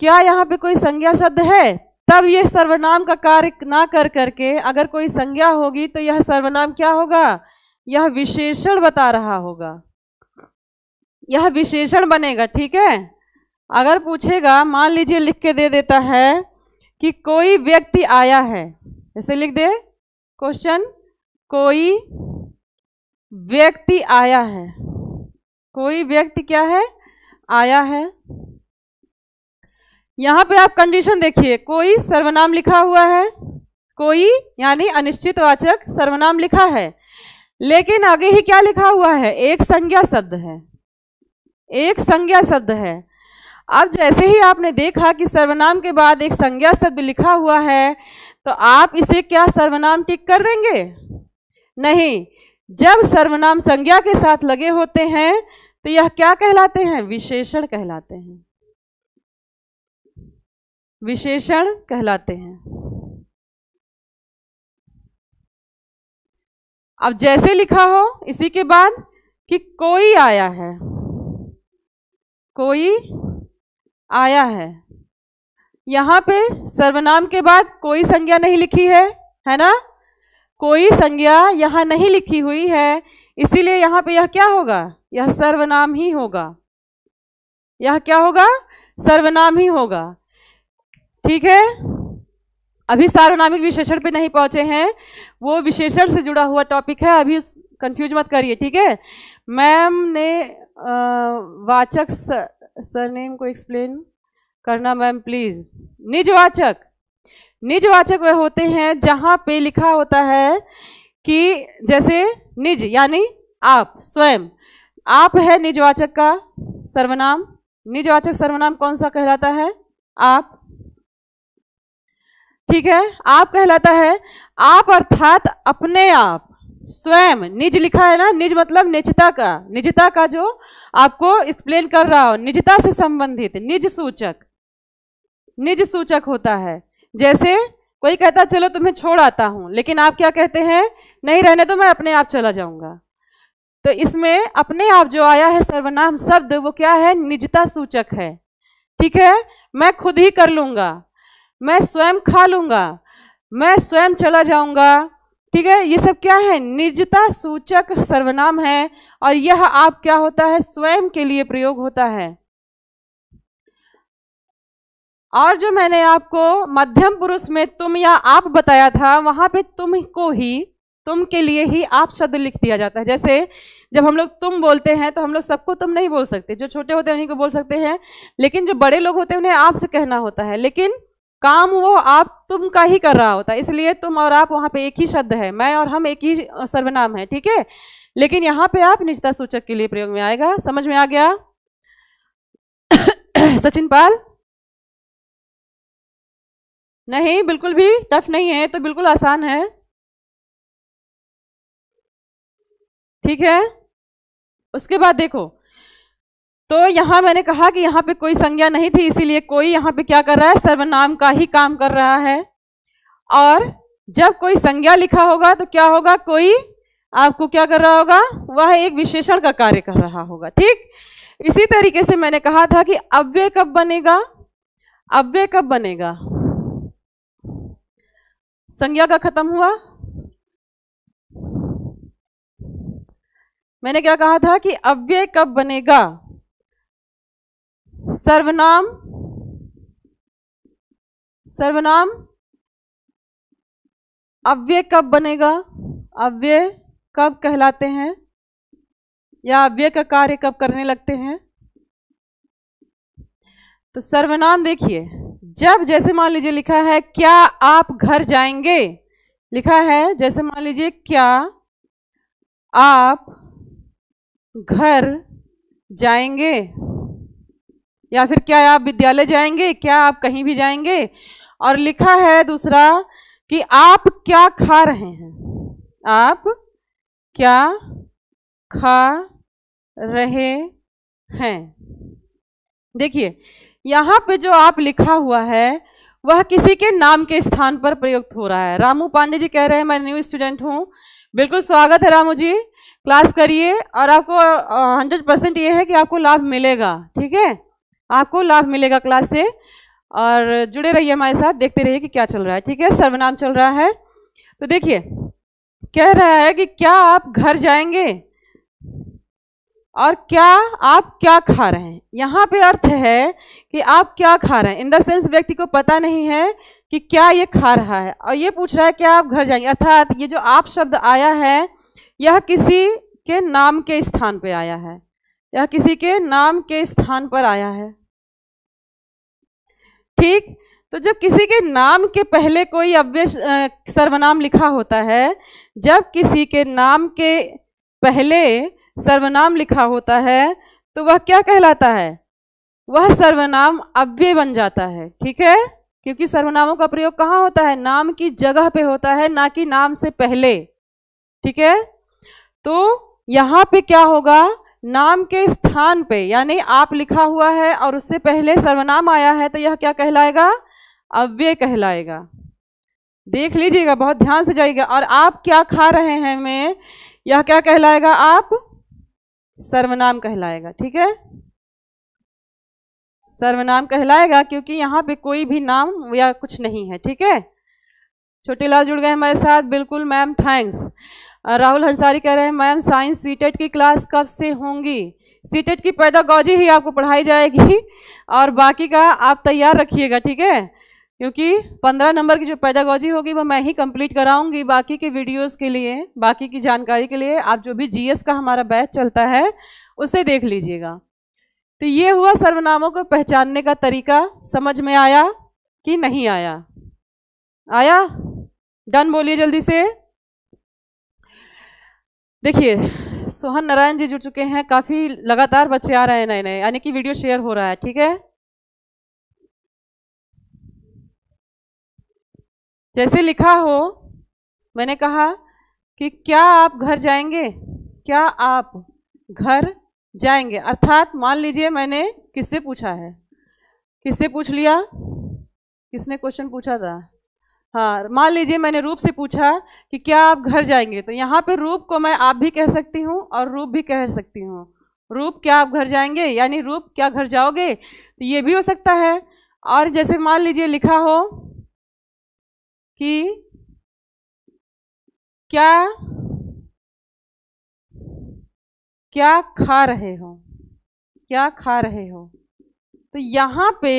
क्या यहाँ पे कोई संज्ञा शब्द है, तब यह सर्वनाम का कार्य ना कर करके अगर कोई संज्ञा होगी तो यह सर्वनाम क्या होगा, यह विशेषण बता रहा होगा, यह विशेषण बनेगा। ठीक है, अगर पूछेगा, मान लीजिए लिख के दे देता है कि कोई व्यक्ति आया है, ऐसे लिख दे क्वेश्चन, कोई व्यक्ति आया है, कोई व्यक्ति क्या है, आया है। यहां पे आप कंडीशन देखिए, कोई सर्वनाम लिखा हुआ है, कोई यानी अनिश्चितवाचक सर्वनाम लिखा है, लेकिन आगे ही क्या लिखा हुआ है, एक संज्ञा शब्द है, एक संज्ञा शब्द है। अब जैसे ही आपने देखा कि सर्वनाम के बाद एक संज्ञा शब्द लिखा हुआ है तो आप इसे क्या सर्वनाम टिक कर देंगे, नहीं। जब सर्वनाम संज्ञा के साथ लगे होते हैं तो यह क्या कहलाते हैं, विशेषण कहलाते हैं, विशेषण कहलाते हैं। अब जैसे लिखा हो इसी के बाद कि कोई आया है, कोई आया है, यहां पे सर्वनाम के बाद कोई संज्ञा नहीं लिखी है ना, कोई संज्ञा यहां नहीं लिखी हुई है, इसीलिए यहां पे यह क्या होगा, यह सर्वनाम ही होगा, यह क्या होगा, सर्वनाम ही होगा। ठीक है, अभी सार्वनामिक विशेषण पे नहीं पहुंचे हैं, वो विशेषण से जुड़ा हुआ टॉपिक है, अभी कंफ्यूज मत करिए। ठीक है, मैम ने वाचक सरनेम को एक्सप्लेन करना मैम प्लीज। निजवाचक, निजवाचक वह होते हैं जहां पे लिखा होता है कि जैसे निज यानी आप, स्वयं, आप है निजवाचक का सर्वनाम। निजवाचक सर्वनाम कौन सा कहलाता है, आप। ठीक है, आप कहलाता है, आप अर्थात अपने आप, स्वयं, निज लिखा है ना, निज मतलब निजता का, निजता का जो आपको एक्सप्लेन कर रहा हो, निजता से संबंधित निज सूचक, निज सूचक होता है। जैसे कोई कहता चलो तुम्हें छोड़ आता हूं, लेकिन आप क्या कहते हैं, नहीं रहने दो मैं अपने आप चला जाऊंगा। तो इसमें अपने आप जो आया है सर्वनाम शब्द, वो क्या है, निजता सूचक है। ठीक है, मैं खुद ही कर लूंगा, मैं स्वयं खा लूंगा, मैं स्वयं चला जाऊंगा। ठीक है, ये सब क्या है, निजता सूचक सर्वनाम है, और यह आप क्या होता है, स्वयं के लिए प्रयोग होता है। और जो मैंने आपको मध्यम पुरुष में तुम या आप बताया था, वहां पे तुम को ही तुम के लिए ही आप शब्द लिख दिया जाता है। जैसे जब हम लोग तुम बोलते हैं तो हम लोग सबको तुम नहीं बोल सकते, जो छोटे होते हैं उन्हीं को बोल सकते हैं, लेकिन जो बड़े लोग होते हैं उन्हें आप से कहना होता है, लेकिन काम वो आप तुम का ही कर रहा होता है, इसलिए तुम और आप वहां पे एक ही शब्द है, मैं और हम एक ही सर्वनाम है, ठीक है। लेकिन यहाँ पे आप निजता सूचक के लिए प्रयोग में आएगा। समझ में आ गया? सचिन पाल? नहीं, बिल्कुल भी टफ नहीं है, तो बिल्कुल आसान है, ठीक है। उसके बाद देखो, तो यहां मैंने कहा कि यहां पे कोई संज्ञा नहीं थी, इसीलिए कोई यहां पे क्या कर रहा है, सर्वनाम का ही काम कर रहा है। और जब कोई संज्ञा लिखा होगा तो क्या होगा, कोई आपको क्या कर रहा होगा, वह एक विशेषण का कार्य कर रहा होगा, ठीक। इसी तरीके से मैंने कहा था कि अव्यय कब बनेगा, अव्यय कब बनेगा, संज्ञा का खत्म हुआ। मैंने क्या कहा था कि अव्यय कब बनेगा, सर्वनाम, सर्वनाम अव्यय कब बनेगा, अव्यय कब कहलाते हैं, या अव्यय का कार्य कब करने लगते हैं। तो सर्वनाम देखिए, जब जैसे मान लीजिए लिखा है क्या आप घर जाएंगे, लिखा है जैसे मान लीजिए क्या आप घर जाएंगे, या फिर क्या आप विद्यालय जाएंगे, क्या आप कहीं भी जाएंगे, और लिखा है दूसरा कि आप क्या खा रहे हैं, आप क्या खा रहे हैं। देखिए यहां पे जो आप लिखा हुआ है वह किसी के नाम के स्थान पर प्रयुक्त हो रहा है। रामू पांडे जी कह रहे हैं मैं न्यू स्टूडेंट हूं, बिल्कुल स्वागत है रामू जी, क्लास करिए और आपको 100% ये है कि आपको लाभ मिलेगा, ठीक है, आपको लाभ मिलेगा क्लास से, और जुड़े रहिए हमारे साथ, देखते रहिए कि क्या चल रहा है, ठीक है। सर्वनाम चल रहा है, तो देखिए कह रहा है कि क्या आप घर जाएंगे और क्या आप क्या खा रहे हैं। यहाँ पे अर्थ है कि आप क्या खा रहे हैं, इन द सेंस व्यक्ति को पता नहीं है कि क्या ये खा रहा है, और ये पूछ रहा है क्या आप घर जाएंगे, अर्थात ये जो आप शब्द आया है यह किसी के नाम के स्थान पे आया है, यह किसी के नाम के स्थान पर आया है, ठीक। तो जब किसी के नाम के पहले कोई अव्यय सर्वनाम लिखा होता है, जब किसी के नाम के पहले सर्वनाम लिखा होता है तो वह क्या कहलाता है, वह सर्वनाम अव्यय बन जाता है, ठीक है, क्योंकि सर्वनामों का प्रयोग कहाँ होता है, नाम की जगह पे होता है, ना कि नाम से पहले, ठीक है। तो यहाँ पे क्या होगा, नाम के स्थान पे, यानी आप लिखा हुआ है और उससे पहले सर्वनाम आया है, तो यह क्या कहलाएगा, अव्यय कहलाएगा। देख लीजिएगा, बहुत ध्यान से जाइएगा। और आप क्या खा रहे हैं में, यह क्या कहलाएगा, आप सर्वनाम कहलाएगा, ठीक है, सर्वनाम कहलाएगा, क्योंकि यहाँ पे कोई भी नाम या कुछ नहीं है, ठीक है। छोटे लाल जुड़ गए हमारे साथ, बिल्कुल मैम, थैंक्स। राहुल हंसारी कह रहे हैं मैम साइंस सीटेट की क्लास कब से होंगी। सीटेट की पेडागॉजी ही आपको पढ़ाई जाएगी और बाकी का आप तैयार रखिएगा, ठीक है, क्योंकि 15 नंबर की जो पेडागॉजी होगी वो मैं ही कंप्लीट कराऊंगी। बाकी के वीडियोस के लिए, बाकी की जानकारी के लिए आप जो भी जीएस का हमारा बैच चलता है उसे देख लीजिएगा। तो ये हुआ सर्वनामों को पहचानने का तरीका, समझ में आया कि नहीं आया, आया, डन बोलिए जल्दी से। देखिए सोहन नारायण जी जुड़ चुके हैं, काफी लगातार बच्चे आ रहे हैं नए नए, यानी कि वीडियो शेयर हो रहा है, ठीक है। जैसे लिखा हो, मैंने कहा कि क्या आप घर जाएंगे, क्या आप घर जाएंगे, अर्थात मान लीजिए मैंने किससे पूछा है, किससे पूछ लिया, किसने क्वेश्चन पूछा था, हाँ, मान लीजिए मैंने रूप से पूछा कि क्या आप घर जाएंगे, तो यहाँ पे रूप को मैं आप भी कह सकती हूँ और रूप भी कह सकती हूँ। रूप क्या आप घर जाएंगे, यानी रूप क्या घर जाओगे, तो ये भी हो सकता है। और जैसे मान लीजिए लिखा हो कि क्या खा रहे हो, क्या खा रहे हो, तो यहाँ पे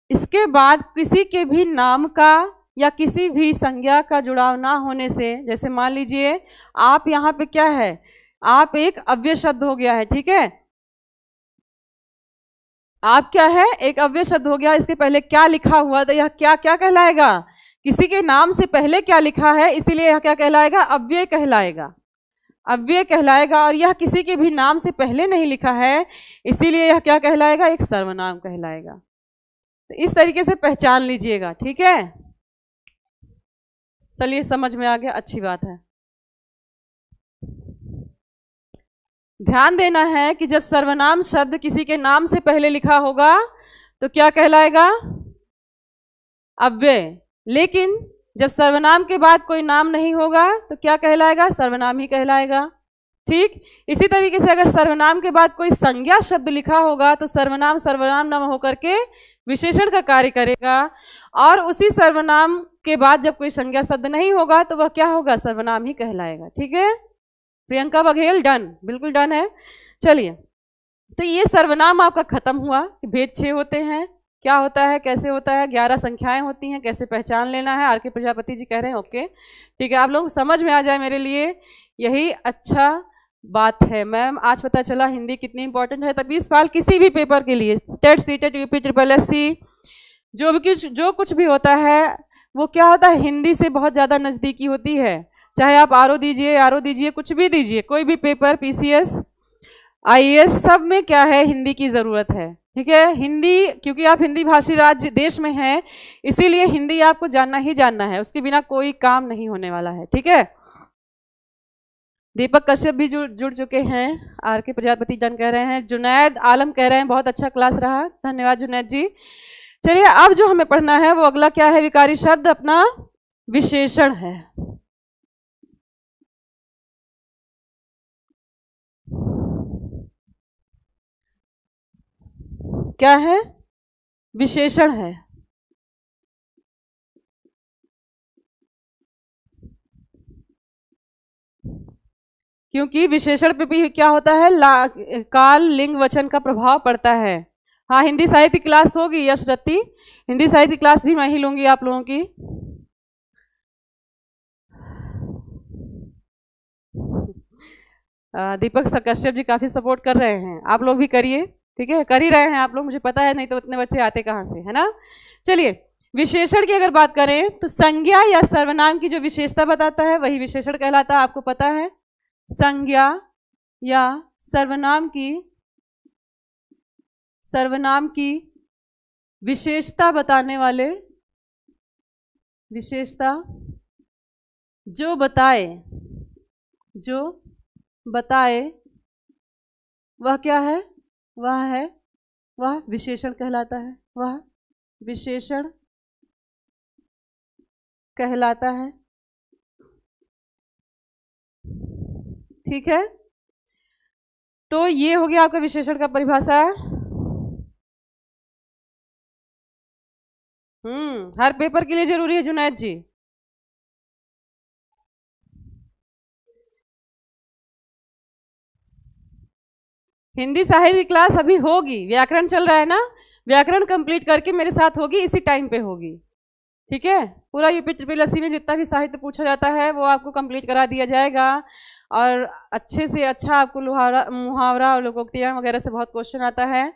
इसके बाद किसी के भी नाम का या किसी भी संज्ञा का जुड़ाव ना होने से, जैसे मान लीजिए आप यहाँ पे क्या है, आप एक अव्यय शब्द हो गया है, ठीक है, आप क्या है, एक अव्यय शब्द हो गया। इसके पहले क्या लिखा हुआ था, यह क्या क्या कहलाएगा, किसी के नाम से पहले क्या लिखा है, इसीलिए यह क्या कहलाएगा, अव्यय कहलाएगा, अव्यय कहलाएगा। और यह किसी के भी नाम से पहले नहीं लिखा है, इसीलिए यह क्या कहलाएगा, एक सर्वनाम कहलाएगा। तो इस तरीके से पहचान लीजिएगा, ठीक है। चलिए समझ में आ गया, अच्छी बात है। ध्यान देना है कि जब सर्वनाम शब्द किसी के नाम से पहले लिखा होगा तो क्या कहलाएगा, अव्यय। लेकिन जब सर्वनाम के बाद कोई नाम नहीं होगा तो क्या कहलाएगा, सर्वनाम ही कहलाएगा। ठीक इसी तरीके से अगर सर्वनाम के बाद कोई संज्ञा शब्द लिखा होगा तो सर्वनाम सर्वनाम नाम होकर के विशेषण का कार्य करेगा, और उसी सर्वनाम के बाद जब कोई संज्ञा शब्द नहीं होगा तो वह क्या होगा, सर्वनाम ही कहलाएगा। ठीक है, प्रियंका बघेल डन, बिल्कुल डन है। चलिए, तो ये सर्वनाम आपका खत्म हुआ कि भेद 6 होते हैं, क्या होता है, कैसे होता है, 11 संख्याएं होती हैं, कैसे पहचान लेना है। आर के प्रजापति जी कह रहे हैं ओके, ठीक है, आप लोग समझ में आ जाए मेरे लिए यही अच्छा बात है। मैम आज पता चला हिंदी कितनी इंपॉर्टेंट है। तभी सवाल किसी भी पेपर के लिए, TET CTET UP triple SC जो कुछ भी होता है वो क्या होता है, हिंदी से बहुत ज़्यादा नज़दीकी होती है। चाहे आप आरओ दीजिए, कुछ भी दीजिए, कोई भी पेपर, पीसीएस, आईएएस, सब में क्या है, हिंदी की ज़रूरत है। ठीक है, हिंदी, क्योंकि आप हिंदी भाषी राज्य देश में हैं, इसीलिए हिंदी आपको जानना ही जानना है, उसके बिना कोई काम नहीं होने वाला है। ठीक है, दीपक कश्यप भी जुड़ चुके हैं, आर के प्रजापति जन कह रहे हैं, जुनैद आलम कह रहे हैं बहुत अच्छा क्लास रहा, धन्यवाद जुनैद जी। चलिए, अब जो हमें पढ़ना है वो अगला क्या है, विकारी शब्द अपना विशेषण है। क्या है, विशेषण है। क्योंकि विशेषण पे भी क्या होता है, काल लिंग वचन का प्रभाव पड़ता है। हाँ, हिंदी साहित्य क्लास होगी यश रत्ती, हिंदी साहित्य क्लास भी मैं ही लूंगी आप लोगों की। दीपक कश्यप जी काफी सपोर्ट कर रहे हैं, आप लोग भी करिए। ठीक है, कर ही रहे हैं आप लोग, मुझे पता है, नहीं तो इतने बच्चे आते कहाँ से, है ना। चलिए, विशेषण की अगर बात करें तो संज्ञा या सर्वनाम की जो विशेषता बताता है वही विशेषण कहलाता है। आपको पता है, संज्ञा या सर्वनाम की विशेषता बताने वाले, विशेषता जो बताए वह क्या है, वह विशेषण कहलाता है, वह विशेषण कहलाता है। ठीक है, तो ये हो गया आपका विशेषण का परिभाषा। हर पेपर के लिए जरूरी है जुनैद जी। हिंदी साहित्य क्लास अभी होगी, व्याकरण चल रहा है ना, व्याकरण कंप्लीट करके मेरे साथ होगी, इसी टाइम पे होगी। ठीक है, पूरा यूपी ट्रिपल एससी में जितना भी साहित्य पूछा जाता है वो आपको कंप्लीट करा दिया जाएगा, और अच्छे से अच्छा आपको मुहावरा और लोकोक्तियां वगैरह से बहुत क्वेश्चन आता है।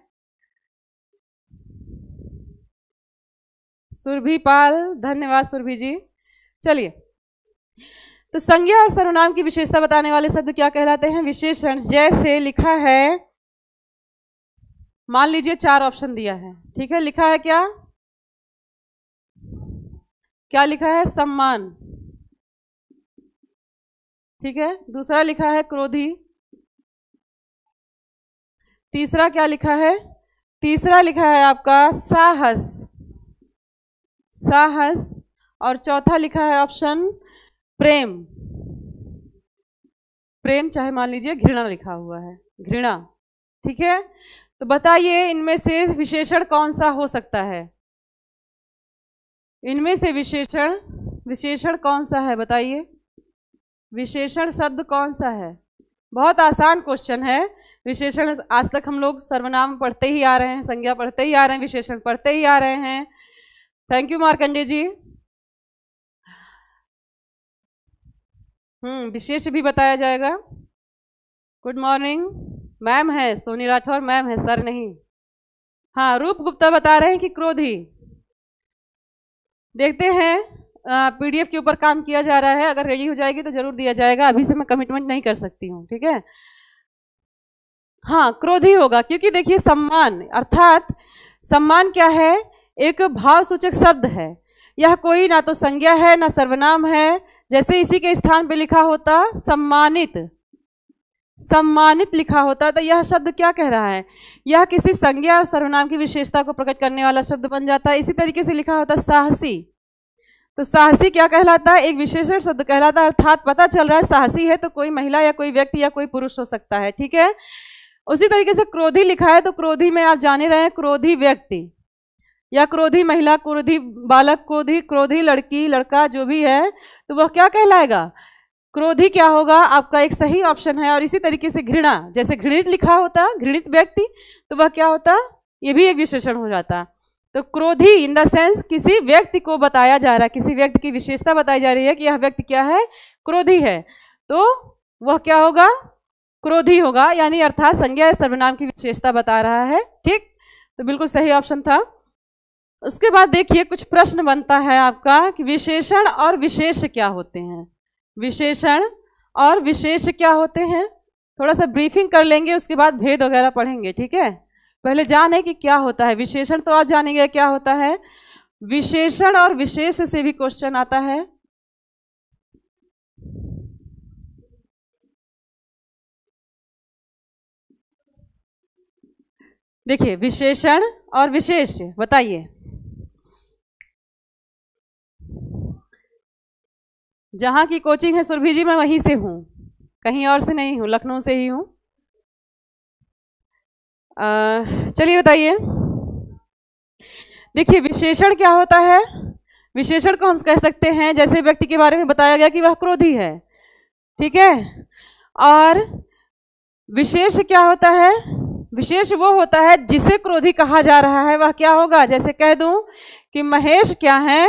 सुरभि पाल, धन्यवाद सुरभि जी। चलिए, तो संज्ञा और सर्वनाम की विशेषता बताने वाले शब्द क्या कहलाते हैं, विशेषण। जैसे लिखा है, मान लीजिए 4 ऑप्शन दिया है, ठीक है, लिखा है क्या लिखा है, सम्मान, ठीक है, दूसरा लिखा है क्रोधी, तीसरा क्या लिखा है, तीसरा लिखा है आपका साहस, और चौथा लिखा है ऑप्शन प्रेम, चाहे मान लीजिए घृणा लिखा हुआ है, घृणा। ठीक है, तो बताइए इनमें से विशेषण कौन सा हो सकता है, इनमें से विशेषण कौन सा है, बताइए विशेषण शब्द कौन सा है। बहुत आसान क्वेश्चन है। विशेषण आज तक हम लोग सर्वनाम पढ़ते ही आ रहे हैं, संज्ञा पढ़ते ही आ रहे हैं, विशेषण पढ़ते ही आ रहे हैं। थैंक यू मार्कंडे जी। विशेष भी बताया जाएगा। गुड मॉर्निंग मैम है, सोनी राठौर मैम है, सर नहीं। हाँ, रूप गुप्ता बता रहे हैं कि क्रोधी। देखते हैं, पीडीएफ के ऊपर काम किया जा रहा है, अगर रेडी हो जाएगी तो जरूर दिया जाएगा, अभी से मैं कमिटमेंट नहीं कर सकती हूँ, ठीक है। हाँ, क्रोधी होगा, क्योंकि देखिए सम्मान, अर्थात सम्मान क्या है, एक भाव सूचक शब्द है। यह कोई ना तो संज्ञा है ना सर्वनाम है। जैसे इसी के स्थान पे लिखा होता सम्मानित, सम्मानित लिखा होता, तो यह शब्द क्या कह रहा है, यह किसी संज्ञा और सर्वनाम की विशेषता को प्रकट करने वाला शब्द बन जाता है। इसी तरीके से लिखा होता साहसी, तो साहसी क्या कहलाता है, एक विशेषण शब्द कहलाता है, अर्थात पता चल रहा है साहसी है तो कोई महिला या कोई व्यक्ति या कोई पुरुष हो सकता है, ठीक है। उसी तरीके से क्रोधी लिखा है, तो क्रोधी में आप जाने रहे हैं क्रोधी व्यक्ति या क्रोधी महिला, क्रोधी बालक, क्रोधी लड़की लड़का जो भी है, तो वह क्या कहलाएगा, क्रोधी क्या होगा, आपका एक सही ऑप्शन है। और इसी तरीके से घृणा, जैसे घृणित लिखा होता, घृणित व्यक्ति, तो वह क्या होता, ये भी एक विशेषण हो जाता। तो क्रोधी इन द सेंस किसी व्यक्ति को बताया जा रहा है, किसी व्यक्ति की विशेषता बताई जा रही है कि यह व्यक्ति क्या है, क्रोधी है, तो वह क्या होगा, क्रोधी होगा, यानी अर्थात संज्ञा या सर्वनाम की विशेषता बता रहा है, ठीक। तो बिल्कुल सही ऑप्शन था। उसके बाद देखिए कुछ प्रश्न बनता है आपका कि विशेषण और विशेष क्या होते हैं, विशेषण और विशेष क्या होते हैं, थोड़ा सा ब्रीफिंग कर लेंगे, उसके बाद भेद वगैरह पढ़ेंगे, ठीक है। पहले जाने कि क्या होता है विशेषण, तो आप जानेंगे क्या होता है विशेषण, और विशेष से भी क्वेश्चन आता है। देखिए विशेषण और विशेष बताइए, जहां की कोचिंग है सुरभि जी, मैं वहीं से हूं, कहीं और से नहीं हूं, लखनऊ से ही हूं। चलिए बताइए। देखिए विशेषण क्या होता है, विशेषण को हम कह सकते हैं जैसे व्यक्ति के बारे में बताया गया कि वह क्रोधी है, ठीक है। और विशेष क्या होता है, विशेष वो होता है जिसे क्रोधी कहा जा रहा है, वह क्या होगा, जैसे कह दूं कि महेश क्या है,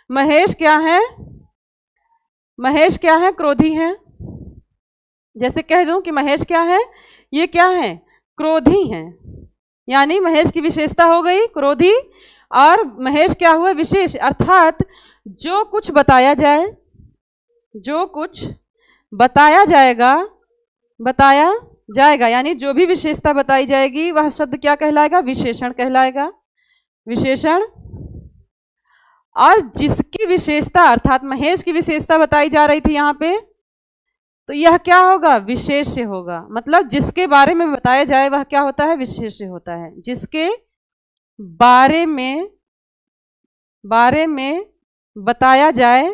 महेश क्या है, महेश क्या है, क्रोधी है। जैसे कह दूं कि महेश क्या है, ये क्या है, क्रोधी है, यानी महेश की विशेषता हो गई क्रोधी, और महेश क्या हुआ, विशेष, अर्थात जो कुछ बताया जाए, जो कुछ बताया जाएगा, बताया जाएगा, यानी जो भी विशेषता बताई जाएगी वह शब्द क्या कहलाएगा, विशेषण कहलाएगा, विशेषण। और जिसकी विशेषता, अर्थात महेश की विशेषता बताई जा रही थी यहाँ पे, तो यह क्या होगा, विशेष्य होगा। मतलब जिसके बारे में बताया जाए वह क्या होता है, विशेष्य होता है। जिसके बारे में बताया जाए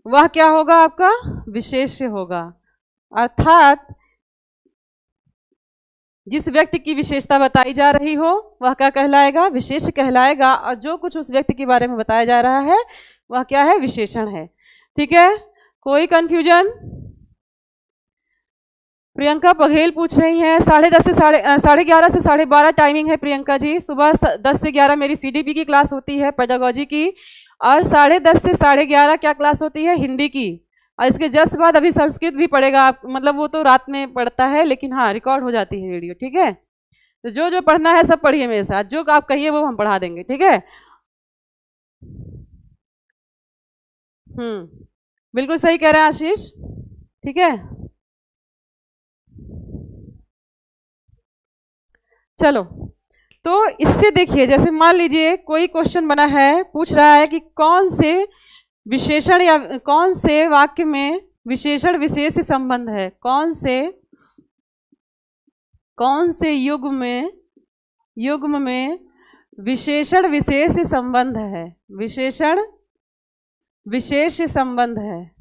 वह क्या होगा, आपका विशेष्य होगा। अर्थात जिस व्यक्ति की विशेषता बताई जा रही हो वह क्या कहलाएगा, विशेष कहलाएगा, और जो कुछ उस व्यक्ति के बारे में बताया जा रहा है वह क्या है, विशेषण है, ठीक है। कोई कंफ्यूजन? प्रियंका बघेल पूछ रही हैं 10:30 से 11:30 से 12:30 टाइमिंग है प्रियंका जी। सुबह 10 से 11 मेरी सीडीपी की क्लास होती है, पेडागोजी की, और 10:30 से 11:30 क्या क्लास होती है, हिंदी की। और इसके जस्ट बाद अभी संस्कृत भी पढ़ेगा आप, मतलब वो तो रात में पढ़ता है, लेकिन हाँ रिकॉर्ड हो जाती है वीडियो, ठीक है। तो जो जो पढ़ना है सब पढ़िए मेरे साथ, जो आप कहिए वो हम पढ़ा देंगे, ठीक है। बिल्कुल सही कह रहे हैं आशीष, ठीक है। चलो, तो इससे देखिए, जैसे मान लीजिए कोई क्वेश्चन बना है, पूछ रहा है कि कौन से विशेषण या कौन से वाक्य में विशेषण विशेष संबंध है, कौन से युग्म में विशेषण विशेष संबंध है, विशेषण विशेष संबंध है।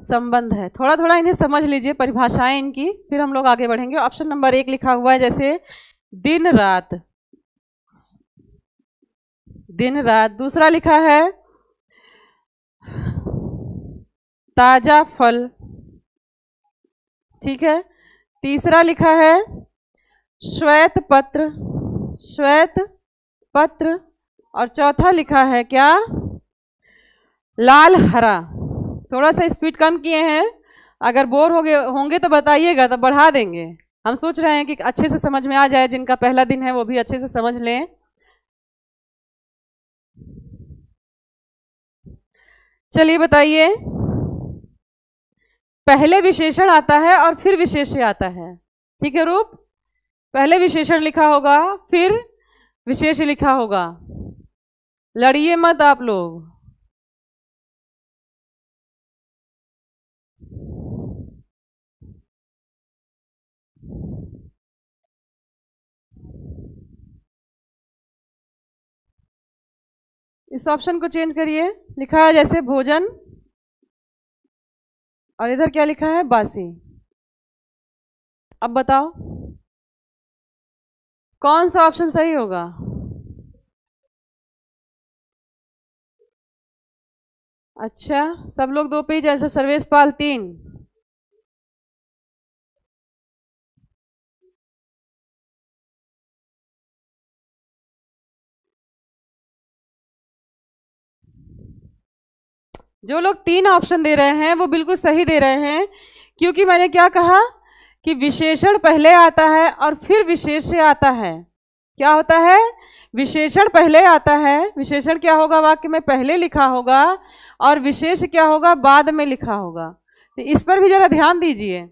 संबंध है, थोड़ा थोड़ा इन्हें समझ लीजिए, परिभाषाएं इनकी, फिर हम लोग आगे बढ़ेंगे। ऑप्शन नंबर 1 लिखा हुआ है जैसे दिन रात, दिन रात। दूसरा लिखा है ताजा फल, ठीक है। तीसरा लिखा है श्वेत पत्र, श्वेत पत्र, और चौथा लिखा है क्या, लाल हरा। थोड़ा सा स्पीड कम किए हैं, अगर बोर हो गए होंगे तो बताइएगा, तो बढ़ा देंगे। हम सोच रहे हैं कि अच्छे से समझ में आ जाए, जिनका पहला दिन है वो भी अच्छे से समझ लें। चलिए बताइए, पहले विशेषण आता है और फिर विशेष्य आता है, ठीक है रूप? पहले विशेषण लिखा होगा, फिर विशेष्य लिखा होगा। लड़िए मत आप लोग। इस ऑप्शन को चेंज करिए। लिखा है जैसे भोजन, और इधर क्या लिखा है, बासी। अब बताओ कौन सा ऑप्शन सही होगा? अच्छा, सब लोग 2 पे ही जाए, सर्वेश पाल 3। जो लोग 3 ऑप्शन दे रहे हैं वो बिल्कुल सही दे रहे हैं, क्योंकि मैंने क्या कहा कि विशेषण पहले आता है और फिर विशेष्य आता है। क्या होता है? विशेषण पहले आता है। विशेषण क्या होगा? वाक्य में पहले लिखा होगा, और विशेष क्या होगा? बाद में लिखा होगा। तो इस पर भी जरा ध्यान दीजिए,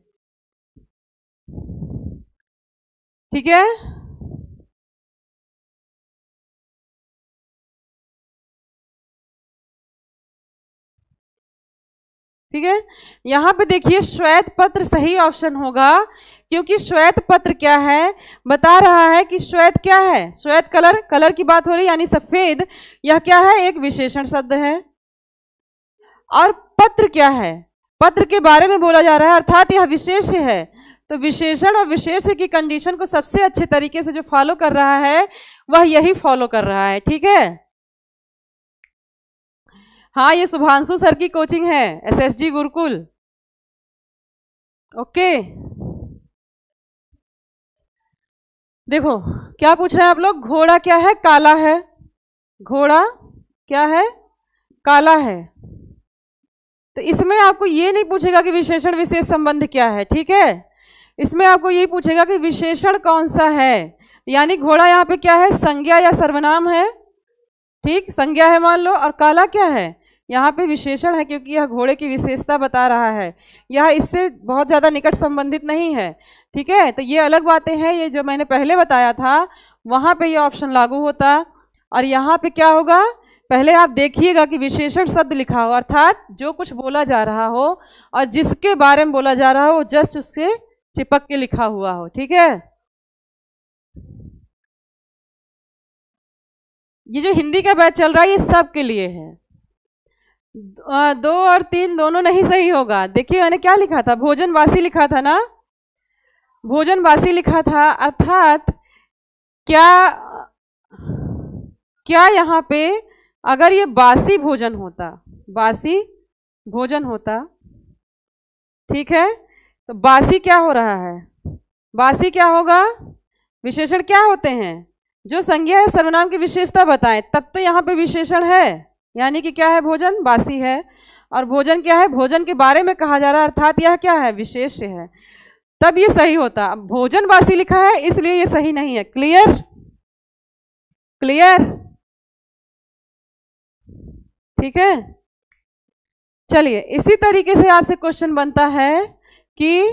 ठीक है? ठीक है, यहां पे देखिए श्वेत पत्र सही ऑप्शन होगा, क्योंकि श्वेत पत्र क्या है, बता रहा है कि श्वेत क्या है, श्वेत कलर, कलर की बात हो रही है, यानी सफेद। यह क्या है? एक विशेषण शब्द है। और पत्र क्या है? पत्र के बारे में बोला जा रहा है, अर्थात यह विशेष्य है। तो विशेषण और विशेष्य की कंडीशन को सबसे अच्छे तरीके से जो फॉलो कर रहा है वह यही फॉलो कर रहा है, ठीक है? हाँ, ये शुभांशु सर की कोचिंग है, एसएसजी गुरुकुल। ओके, देखो क्या पूछ रहे हैं आप लोग। घोड़ा क्या है? काला है। घोड़ा क्या है? काला है। तो इसमें आपको ये नहीं पूछेगा कि विशेषण विशेष संबंध क्या है, ठीक है? इसमें आपको यही पूछेगा कि विशेषण कौन सा है। यानी घोड़ा यहाँ पे क्या है? संज्ञा या सर्वनाम है, ठीक? संज्ञा है मान लो। और काला क्या है? यहाँ पे विशेषण है, क्योंकि यह घोड़े की विशेषता बता रहा है। यह इससे बहुत ज़्यादा निकट संबंधित नहीं है, ठीक है? तो ये अलग बातें हैं, ये जो मैंने पहले बताया था वहाँ पे ये ऑप्शन लागू होता। और यहाँ पे क्या होगा? पहले आप देखिएगा कि विशेषण शब्द लिखा हो, अर्थात जो कुछ बोला जा रहा हो और जिसके बारे में बोला जा रहा हो जस्ट उससे चिपक के लिखा हुआ हो, ठीक है? ये जो हिंदी का बैच चल रहा है ये सब के लिए है। 2 और 3 दोनों नहीं सही होगा। देखिए मैंने क्या लिखा था, भोजन वासी लिखा था ना, भोजन वासी लिखा था, अर्थात क्या क्या यहाँ पे अगर ये बासी भोजन होता, बासी भोजन होता, ठीक है, तो बासी क्या हो रहा है? बासी क्या होगा? विशेषण क्या होते हैं? जो संज्ञा है सर्वनाम की विशेषता बताएं, तब तो यहाँ पे विशेषण है, यानी कि क्या है? भोजन बासी है। और भोजन क्या है? भोजन के बारे में कहा जा रहा है, अर्थात यह क्या है? विशेष्य है। तब ये सही होता। अब भोजन बासी लिखा है इसलिए ये सही नहीं है। क्लियर? क्लियर? ठीक है, चलिए इसी तरीके से आपसे क्वेश्चन बनता है कि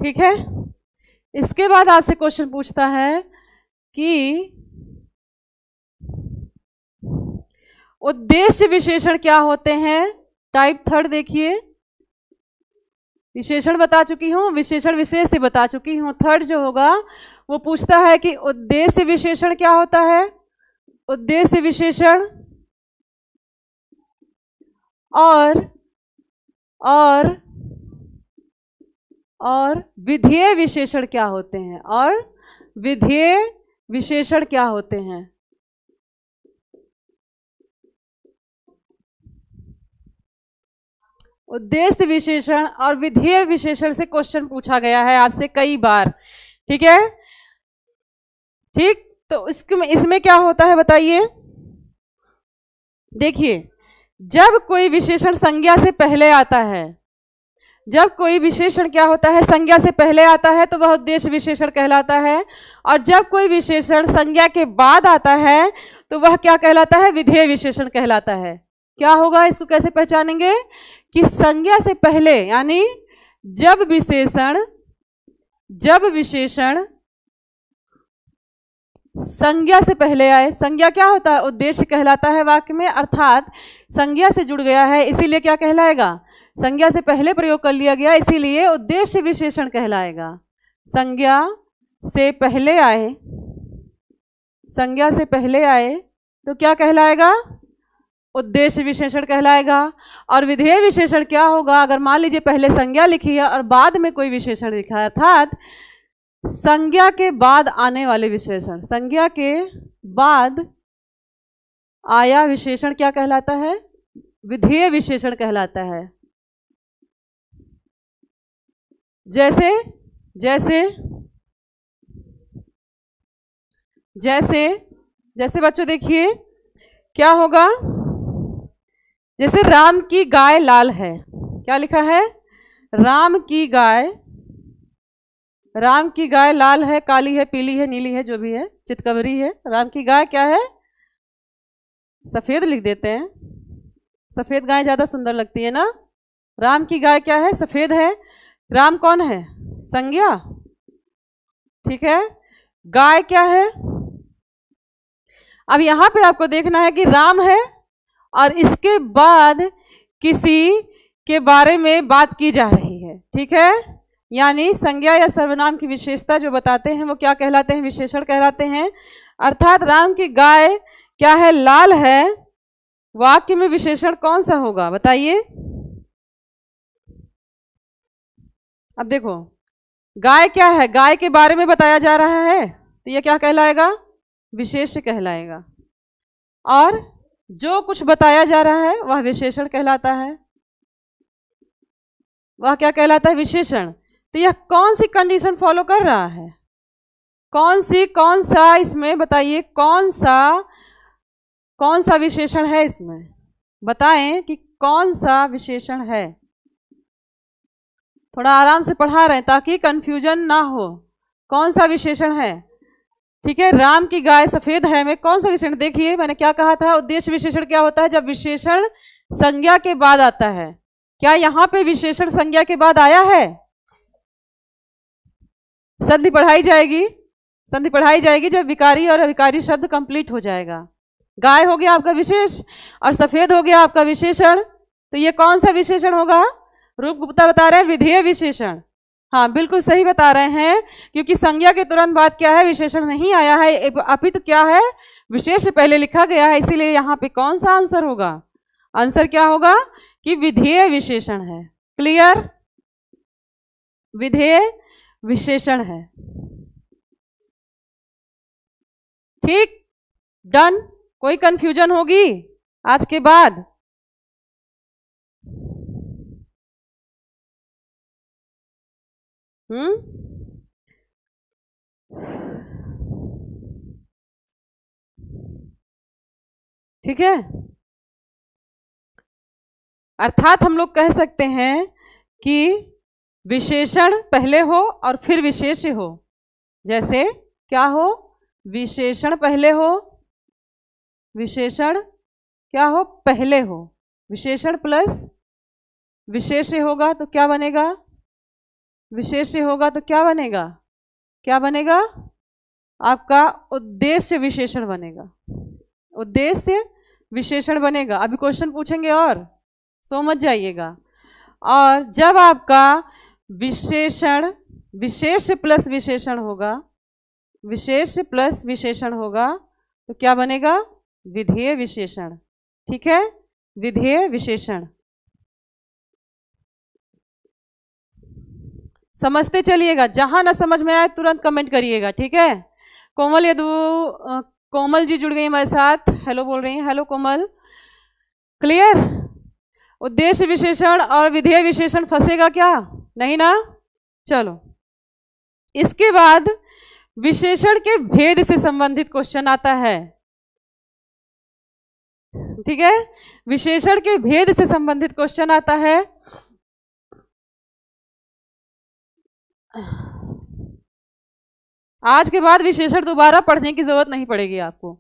ठीक है, इसके बाद आपसे क्वेश्चन पूछता है कि उद्देश्य विशेषण क्या होते हैं। टाइप 3 देखिए, विशेषण बता चुकी हूं, विशेषण विशेष से बता चुकी हूं। 3 जो होगा वो पूछता है कि उद्देश्य विशेषण क्या होता है। उद्देश्य विशेषण और विधेय विशेषण क्या होते हैं, और विधेय विशेषण क्या होते हैं। उद्देश्य विशेषण और विधेय विशेषण से क्वेश्चन पूछा गया है आपसे कई बार, ठीक है। ठीक, तो इसमें क्या होता है बताइए। देखिए, जब कोई विशेषण संज्ञा से पहले आता है, जब कोई विशेषण क्या होता है संज्ञा से पहले आता है तो वह उद्देश्य विशेषण कहलाता है, और जब कोई विशेषण संज्ञा के बाद आता है तो वह क्या कहलाता है, विधेय विशेषण कहलाता है। क्या होगा, इसको कैसे पहचानेंगे कि संज्ञा से पहले, यानी जब विशेषण संज्ञा से पहले आए, संज्ञा क्या होता है, उद्देश्य कहलाता है वाक्य में, अर्थात संज्ञा से जुड़ गया है इसीलिए क्या कहलाएगा, संज्ञा से पहले प्रयोग कर लिया गया इसीलिए उद्देश्य विशेषण कहलाएगा। संज्ञा से पहले आए, संज्ञा से पहले आए तो क्या कहलाएगा, उद्देश्य विशेषण कहलाएगा। और विधेय विशेषण क्या होगा, अगर मान लीजिए पहले संज्ञा लिखी है और बाद में कोई विशेषण लिखा है, अर्थात संज्ञा के बाद आने वाले विशेषण, संज्ञा के बाद आया विशेषण क्या कहलाता है, विधेय विशेषण कहलाता है। जैसे जैसे जैसे जैसे बच्चों देखिए क्या होगा, जैसे राम की गाय लाल है, क्या लिखा है, राम की गाय लाल है, काली है, पीली है, नीली है, जो भी है, चितकबरी है। राम की गाय क्या है, सफेद लिख देते हैं, सफेद गाय ज्यादा सुंदर लगती है ना। राम की गाय क्या है, सफेद है। राम कौन है, संज्ञा, ठीक है। गाय क्या है, अब यहां पे आपको देखना है कि राम है और इसके बाद किसी के बारे में बात की जा रही है, ठीक है। यानी संज्ञा या सर्वनाम की विशेषता जो बताते हैं वो क्या कहलाते हैं, विशेषण कहलाते हैं। अर्थात राम की गाय क्या है, लाल है, वाक्य में विशेषण कौन सा होगा बताइए। अब देखो, गाय क्या है, गाय के बारे में बताया जा रहा है तो ये क्या कहलाएगा, विशेष्य कहलाएगा। और जो कुछ बताया जा रहा है वह विशेषण कहलाता है, वह क्या कहलाता है, विशेषण। तो यह कौन सी कंडीशन फॉलो कर रहा है, कौन सा इसमें बताइए, कौन सा विशेषण है इसमें, बताएं कि कौन सा विशेषण है। थोड़ा आराम से पढ़ा रहे हैं ताकि कंफ्यूजन ना हो, कौन सा विशेषण है, ठीक है। राम की गाय सफेद है में कौन सा विशेषण, देखिए मैंने क्या कहा था, उद्देश्य विशेषण क्या होता है, जब विशेषण संज्ञा के बाद आता है। क्या यहां पे विशेषण संज्ञा के बाद आया है, संधि पढ़ाई जाएगी जब विकारी और अविकारी शब्द कंप्लीट हो जाएगा। गाय हो गया आपका विशेष और सफेद हो गया आपका विशेषण, तो ये कौन सा विशेषण होगा, रूप गुप्ता बता रहे हैं विधेय विशेषण। हाँ बिल्कुल सही बता रहे हैं, क्योंकि संज्ञा के तुरंत बाद क्या है, विशेषण नहीं आया है, अपितु तो क्या है, विशेष पहले लिखा गया है, इसीलिए यहाँ पे कौन सा आंसर होगा, आंसर क्या होगा कि विधेय विशेषण है। क्लियर, विधेय विशेषण है, ठीक, डन। कोई कंफ्यूजन होगी आज के बाद, ठीक है। अर्थात हम लोग कह सकते हैं कि विशेषण पहले हो और फिर विशेष्य हो। जैसे क्या हो, विशेषण पहले हो, विशेषण क्या हो, पहले हो, विशेषण प्लस विशेष्य होगा तो क्या बनेगा, विशेष्य होगा तो क्या बनेगा, क्या बनेगा आपका उद्देश्य विशेषण बनेगा, उद्देश्य विशेषण बनेगा। अभी क्वेश्चन पूछेंगे और सो मत जाइएगा। और जब आपका विशेषण विशेष प्लस विशेषण होगा, विशेष प्लस विशेषण होगा तो क्या बनेगा, विधेय विशेषण, ठीक है, विधेय विशेषण। समझते चलिएगा, जहां ना समझ में आए तुरंत कमेंट करिएगा, ठीक है। कोमल जी जुड़ गई हमारे साथ, हेलो बोल रही हैं, हेलो कोमल, क्लियर। उद्देश्य विशेषण और विधेय विशेषण फंसेगा क्या? नहीं ना। चलो, इसके बाद विशेषण के भेद से संबंधित क्वेश्चन आता है। ठीक है, विशेषण के भेद से संबंधित क्वेश्चन आता है। आज के बाद विशेषण दोबारा पढ़ने की जरूरत नहीं पड़ेगी आपको,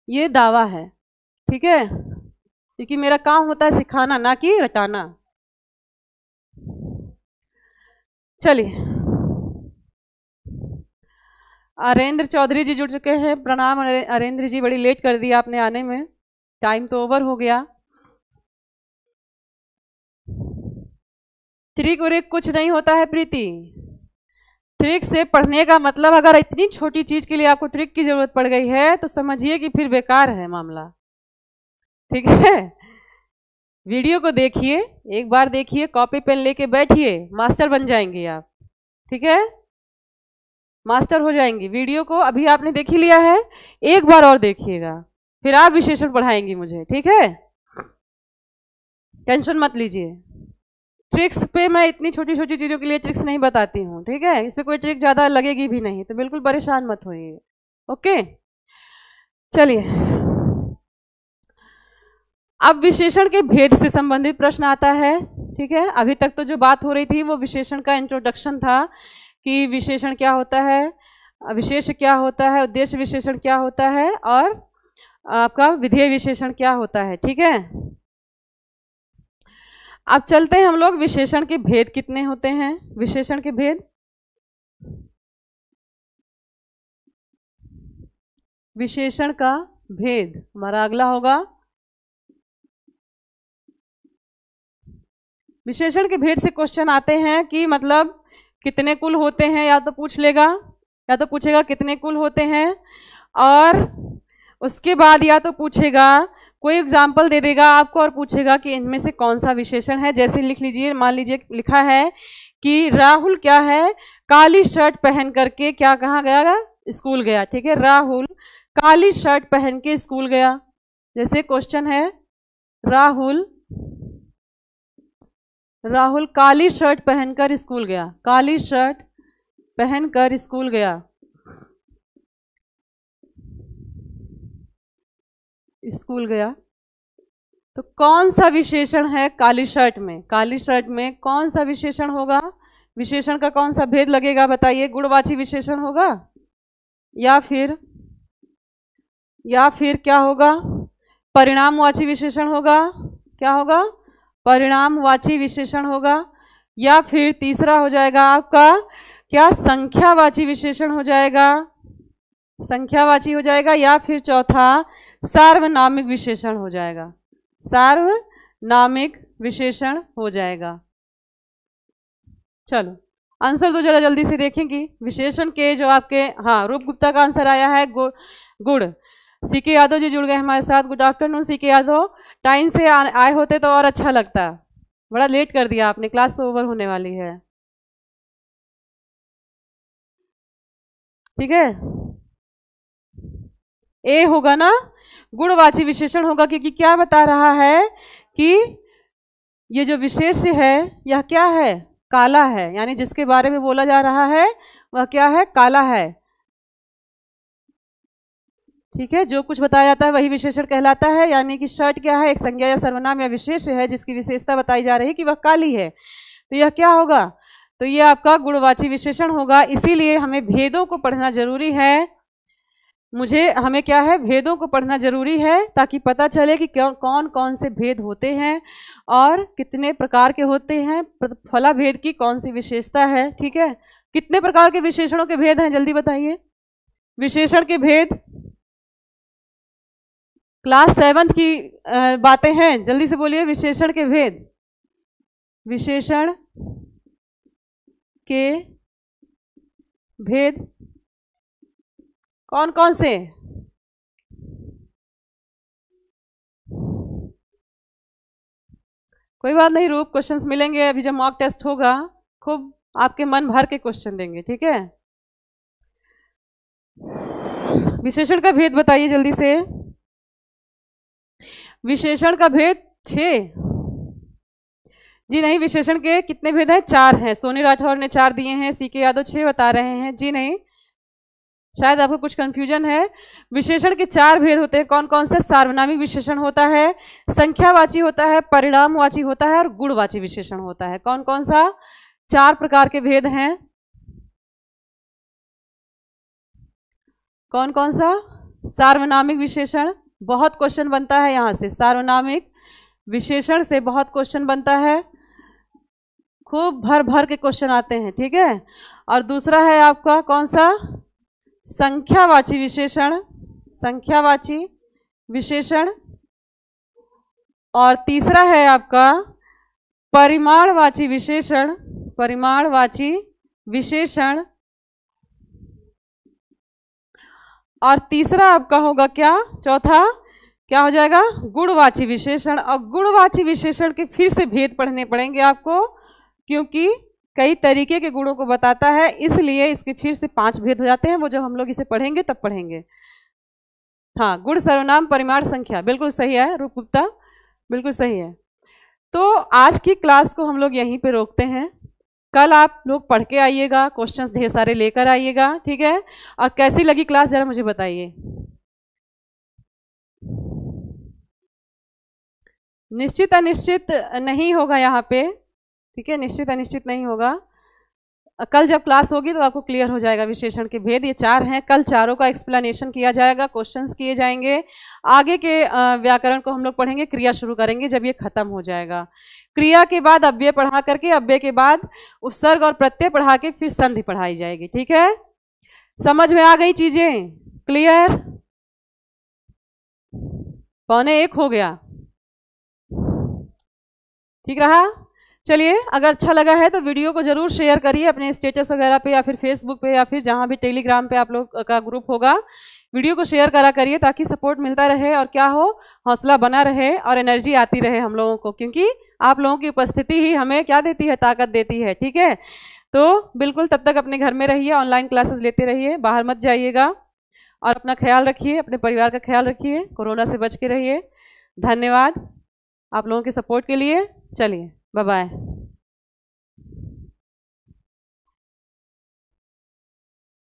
ये दावा है। ठीक है, क्योंकि मेरा काम होता है सिखाना, ना कि रटाना। चलिए, अरेंद्र चौधरी जी जुड़ चुके हैं। प्रणाम अरेंद्र जी, बड़ी लेट कर दिया आपने आने में, टाइम तो ओवर हो गया। ट्रिक उरिक कुछ नहीं होता है प्रीति। ट्रिक से पढ़ने का मतलब, अगर इतनी छोटी चीज के लिए आपको ट्रिक की जरूरत पड़ गई है तो समझिए कि फिर बेकार है मामला। ठीक है, वीडियो को देखिए, एक बार देखिए, कॉपी पेन लेके बैठिए, मास्टर बन जाएंगे आप। ठीक है, मास्टर हो जाएंगे। वीडियो को अभी आपने देख ही लिया है, एक बार और देखिएगा, फिर आप विशेषण पढ़ाएंगे मुझे। ठीक है, टेंशन मत लीजिए। ट्रिक्स पे मैं इतनी छोटी छोटी चीज़ों के लिए ट्रिक्स नहीं बताती हूँ। ठीक है, इस पे कोई ट्रिक ज़्यादा लगेगी भी नहीं, तो बिल्कुल परेशान मत होइए। ओके, चलिए, अब विशेषण के भेद से संबंधित प्रश्न आता है। ठीक है, अभी तक तो जो बात हो रही थी वो विशेषण का इंट्रोडक्शन था कि विशेषण क्या होता है, विशेष क्या होता है, उद्देश्य विशेषण क्या होता है, और आपका विधेय विशेषण क्या होता है। ठीक है, अब चलते हैं हम लोग विशेषण के भेद कितने होते हैं। विशेषण के भेद, विशेषण का भेद हमारा अगला होगा। विशेषण के भेद से क्वेश्चन आते हैं कि मतलब कितने कुल होते हैं, या तो पूछ लेगा, या तो पूछेगा कितने कुल होते हैं, और उसके बाद या तो पूछेगा, कोई एग्जाम्पल दे देगा आपको और पूछेगा कि इनमें से कौन सा विशेषण है। जैसे लिख लीजिए, मान लीजिए लिखा है कि राहुल क्या है, काली शर्ट पहन करके क्या कहाँ गया, स्कूल गया। ठीक है, राहुल काली शर्ट पहन के स्कूल गया। जैसे क्वेश्चन है, राहुल काली शर्ट पहनकर स्कूल गया, काली शर्ट पहनकर स्कूल गया, स्कूल गया। तो कौन सा विशेषण है काली शर्ट में? काली शर्ट में कौन सा विशेषण होगा? विशेषण का कौन सा भेद लगेगा बताइए? गुणवाची विशेषण होगा, या फिर क्या होगा? परिणामवाची विशेषण होगा। क्या होगा? परिणामवाची विशेषण होगा। या फिर तीसरा हो जाएगा आपका क्या, संख्यावाची विशेषण हो जाएगा, संख्यावाची हो जाएगा। या फिर चौथा सार्वनामिक विशेषण हो जाएगा, सार्वनामिक विशेषण हो जाएगा। चलो आंसर तो जरा जल्दी से देखेंगे। विशेषण के जो आपके, हाँ, रूप गुप्ता का आंसर आया है गुड़। सीके यादव जी जुड़ गए हमारे साथ। Good afternoon CK Yadav. Time से आए होते तो और अच्छा लगता, बड़ा लेट कर दिया आपने, क्लास तो ओवर होने वाली है। ठीक है, ए होगा ना, गुणवाची विशेषण होगा, क्योंकि क्या बता रहा है कि ये जो विशेष्य है यह क्या है, काला है, यानी जिसके बारे में बोला जा रहा है वह क्या है, काला है। ठीक है, जो कुछ बताया जाता है वही विशेषण कहलाता है। यानी कि शर्ट क्या है, एक संज्ञा या सर्वनाम या विशेष्य है जिसकी विशेषता बताई जा रही है कि वह काली है, तो यह क्या होगा, तो यह आपका गुणवाची विशेषण होगा। इसीलिए हमें भेदों को पढ़ना जरूरी है। हमें क्या है, भेदों को पढ़ना जरूरी है, ताकि पता चले कि कौन कौन से भेद होते हैं और कितने प्रकार के होते हैं, फला भेद की कौन सी विशेषता है। ठीक है, कितने प्रकार के विशेषणों के भेद हैं, जल्दी बताइए। विशेषण के भेद क्लास 7 की बातें हैं, जल्दी से बोलिए। विशेषण के भेद, विशेषण के भेद कौन कौन से? कोई बात नहीं, रूप क्वेश्चंस मिलेंगे अभी जब मॉक टेस्ट होगा, खूब आपके मन भर के क्वेश्चन देंगे। ठीक है, विशेषण का भेद बताइए जल्दी से। विशेषण का भेद 6। जी नहीं, विशेषण के कितने भेद हैं? 4 हैं। सोनी राठौर ने 4 दिए हैं, सीके यादव 6 बता रहे हैं। जी नहीं, शायद आपको कुछ कंफ्यूजन है। विशेषण के 4 भेद होते हैं। कौन कौन से? सार्वनामिक विशेषण होता है, संख्यावाची होता है, परिणामवाची होता है और गुणवाची विशेषण होता है। कौन कौन सा? 4 प्रकार के भेद हैं। कौन कौन सा? सार्वनामिक विशेषण, बहुत क्वेश्चन बनता है यहां से। सार्वनामिक विशेषण से बहुत क्वेश्चन बनता है, खूब भर भर के क्वेश्चन आते हैं, ठीक है। और दूसरा है आपका कौन सा? संख्यावाची विशेषण, संख्यावाची विशेषण। और तीसरा है आपका परिमाणवाची विशेषण, परिमाणवाची विशेषण। और तीसरा आपका होगा क्या? चौथा क्या हो जाएगा? गुणवाची विशेषण। और गुणवाची विशेषण के फिर से भेद पढ़ने पड़ेंगे आपको, क्योंकि कई तरीके के गुणों को बताता है, इसलिए इसके फिर से 5 भेद हो जाते हैं। वो जब हम लोग इसे पढ़ेंगे तब पढ़ेंगे। हाँ, गुण, सर्वनाम, परिमाण, संख्या, बिल्कुल सही है रूप गुप्ता, बिल्कुल सही है। तो आज की क्लास को हम लोग यहीं पे रोकते हैं। कल आप लोग पढ़ के आइएगा, क्वेश्चंस ढेर सारे लेकर आइएगा, ठीक है। और कैसी लगी क्लास जरा मुझे बताइए। निश्चित अनिश्चित नहीं होगा यहाँ पे, ठीक है, निश्चित अनिश्चित नहीं होगा। कल जब क्लास होगी तो आपको क्लियर हो जाएगा विशेषण के भेद। ये 4 हैं, कल चारों का एक्सप्लेनेशन किया जाएगा, क्वेश्चंस किए जाएंगे। आगे के व्याकरण को हम लोग पढ़ेंगे, क्रिया शुरू करेंगे जब ये खत्म हो जाएगा। क्रिया के बाद अव्यय पढ़ा करके, अव्यय के बाद उपसर्ग और प्रत्यय पढ़ा के फिर संधि पढ़ाई जाएगी, ठीक है। समझ में आ गई चीजें? क्लियर? 1:15 हो गया, ठीक रहा। चलिए, अगर अच्छा लगा है तो वीडियो को जरूर शेयर करिए अपने स्टेटस वगैरह पे, या फिर फेसबुक पे, या फिर जहाँ भी टेलीग्राम पे आप लोग का ग्रुप होगा, वीडियो को शेयर करा करिए, ताकि सपोर्ट मिलता रहे और क्या हो, हौसला बना रहे और एनर्जी आती रहे हम लोगों को, क्योंकि आप लोगों की उपस्थिति ही हमें क्या देती है? ताकत देती है, ठीक है। तो बिल्कुल तब तक अपने घर में रहिए, ऑनलाइन क्लासेस लेते रहिए, बाहर मत जाइएगा, और अपना ख्याल रखिए, अपने परिवार का ख्याल रखिए, कोरोना से बच के रहिए। धन्यवाद आप लोगों के सपोर्ट के लिए। चलिए, बाय बाय।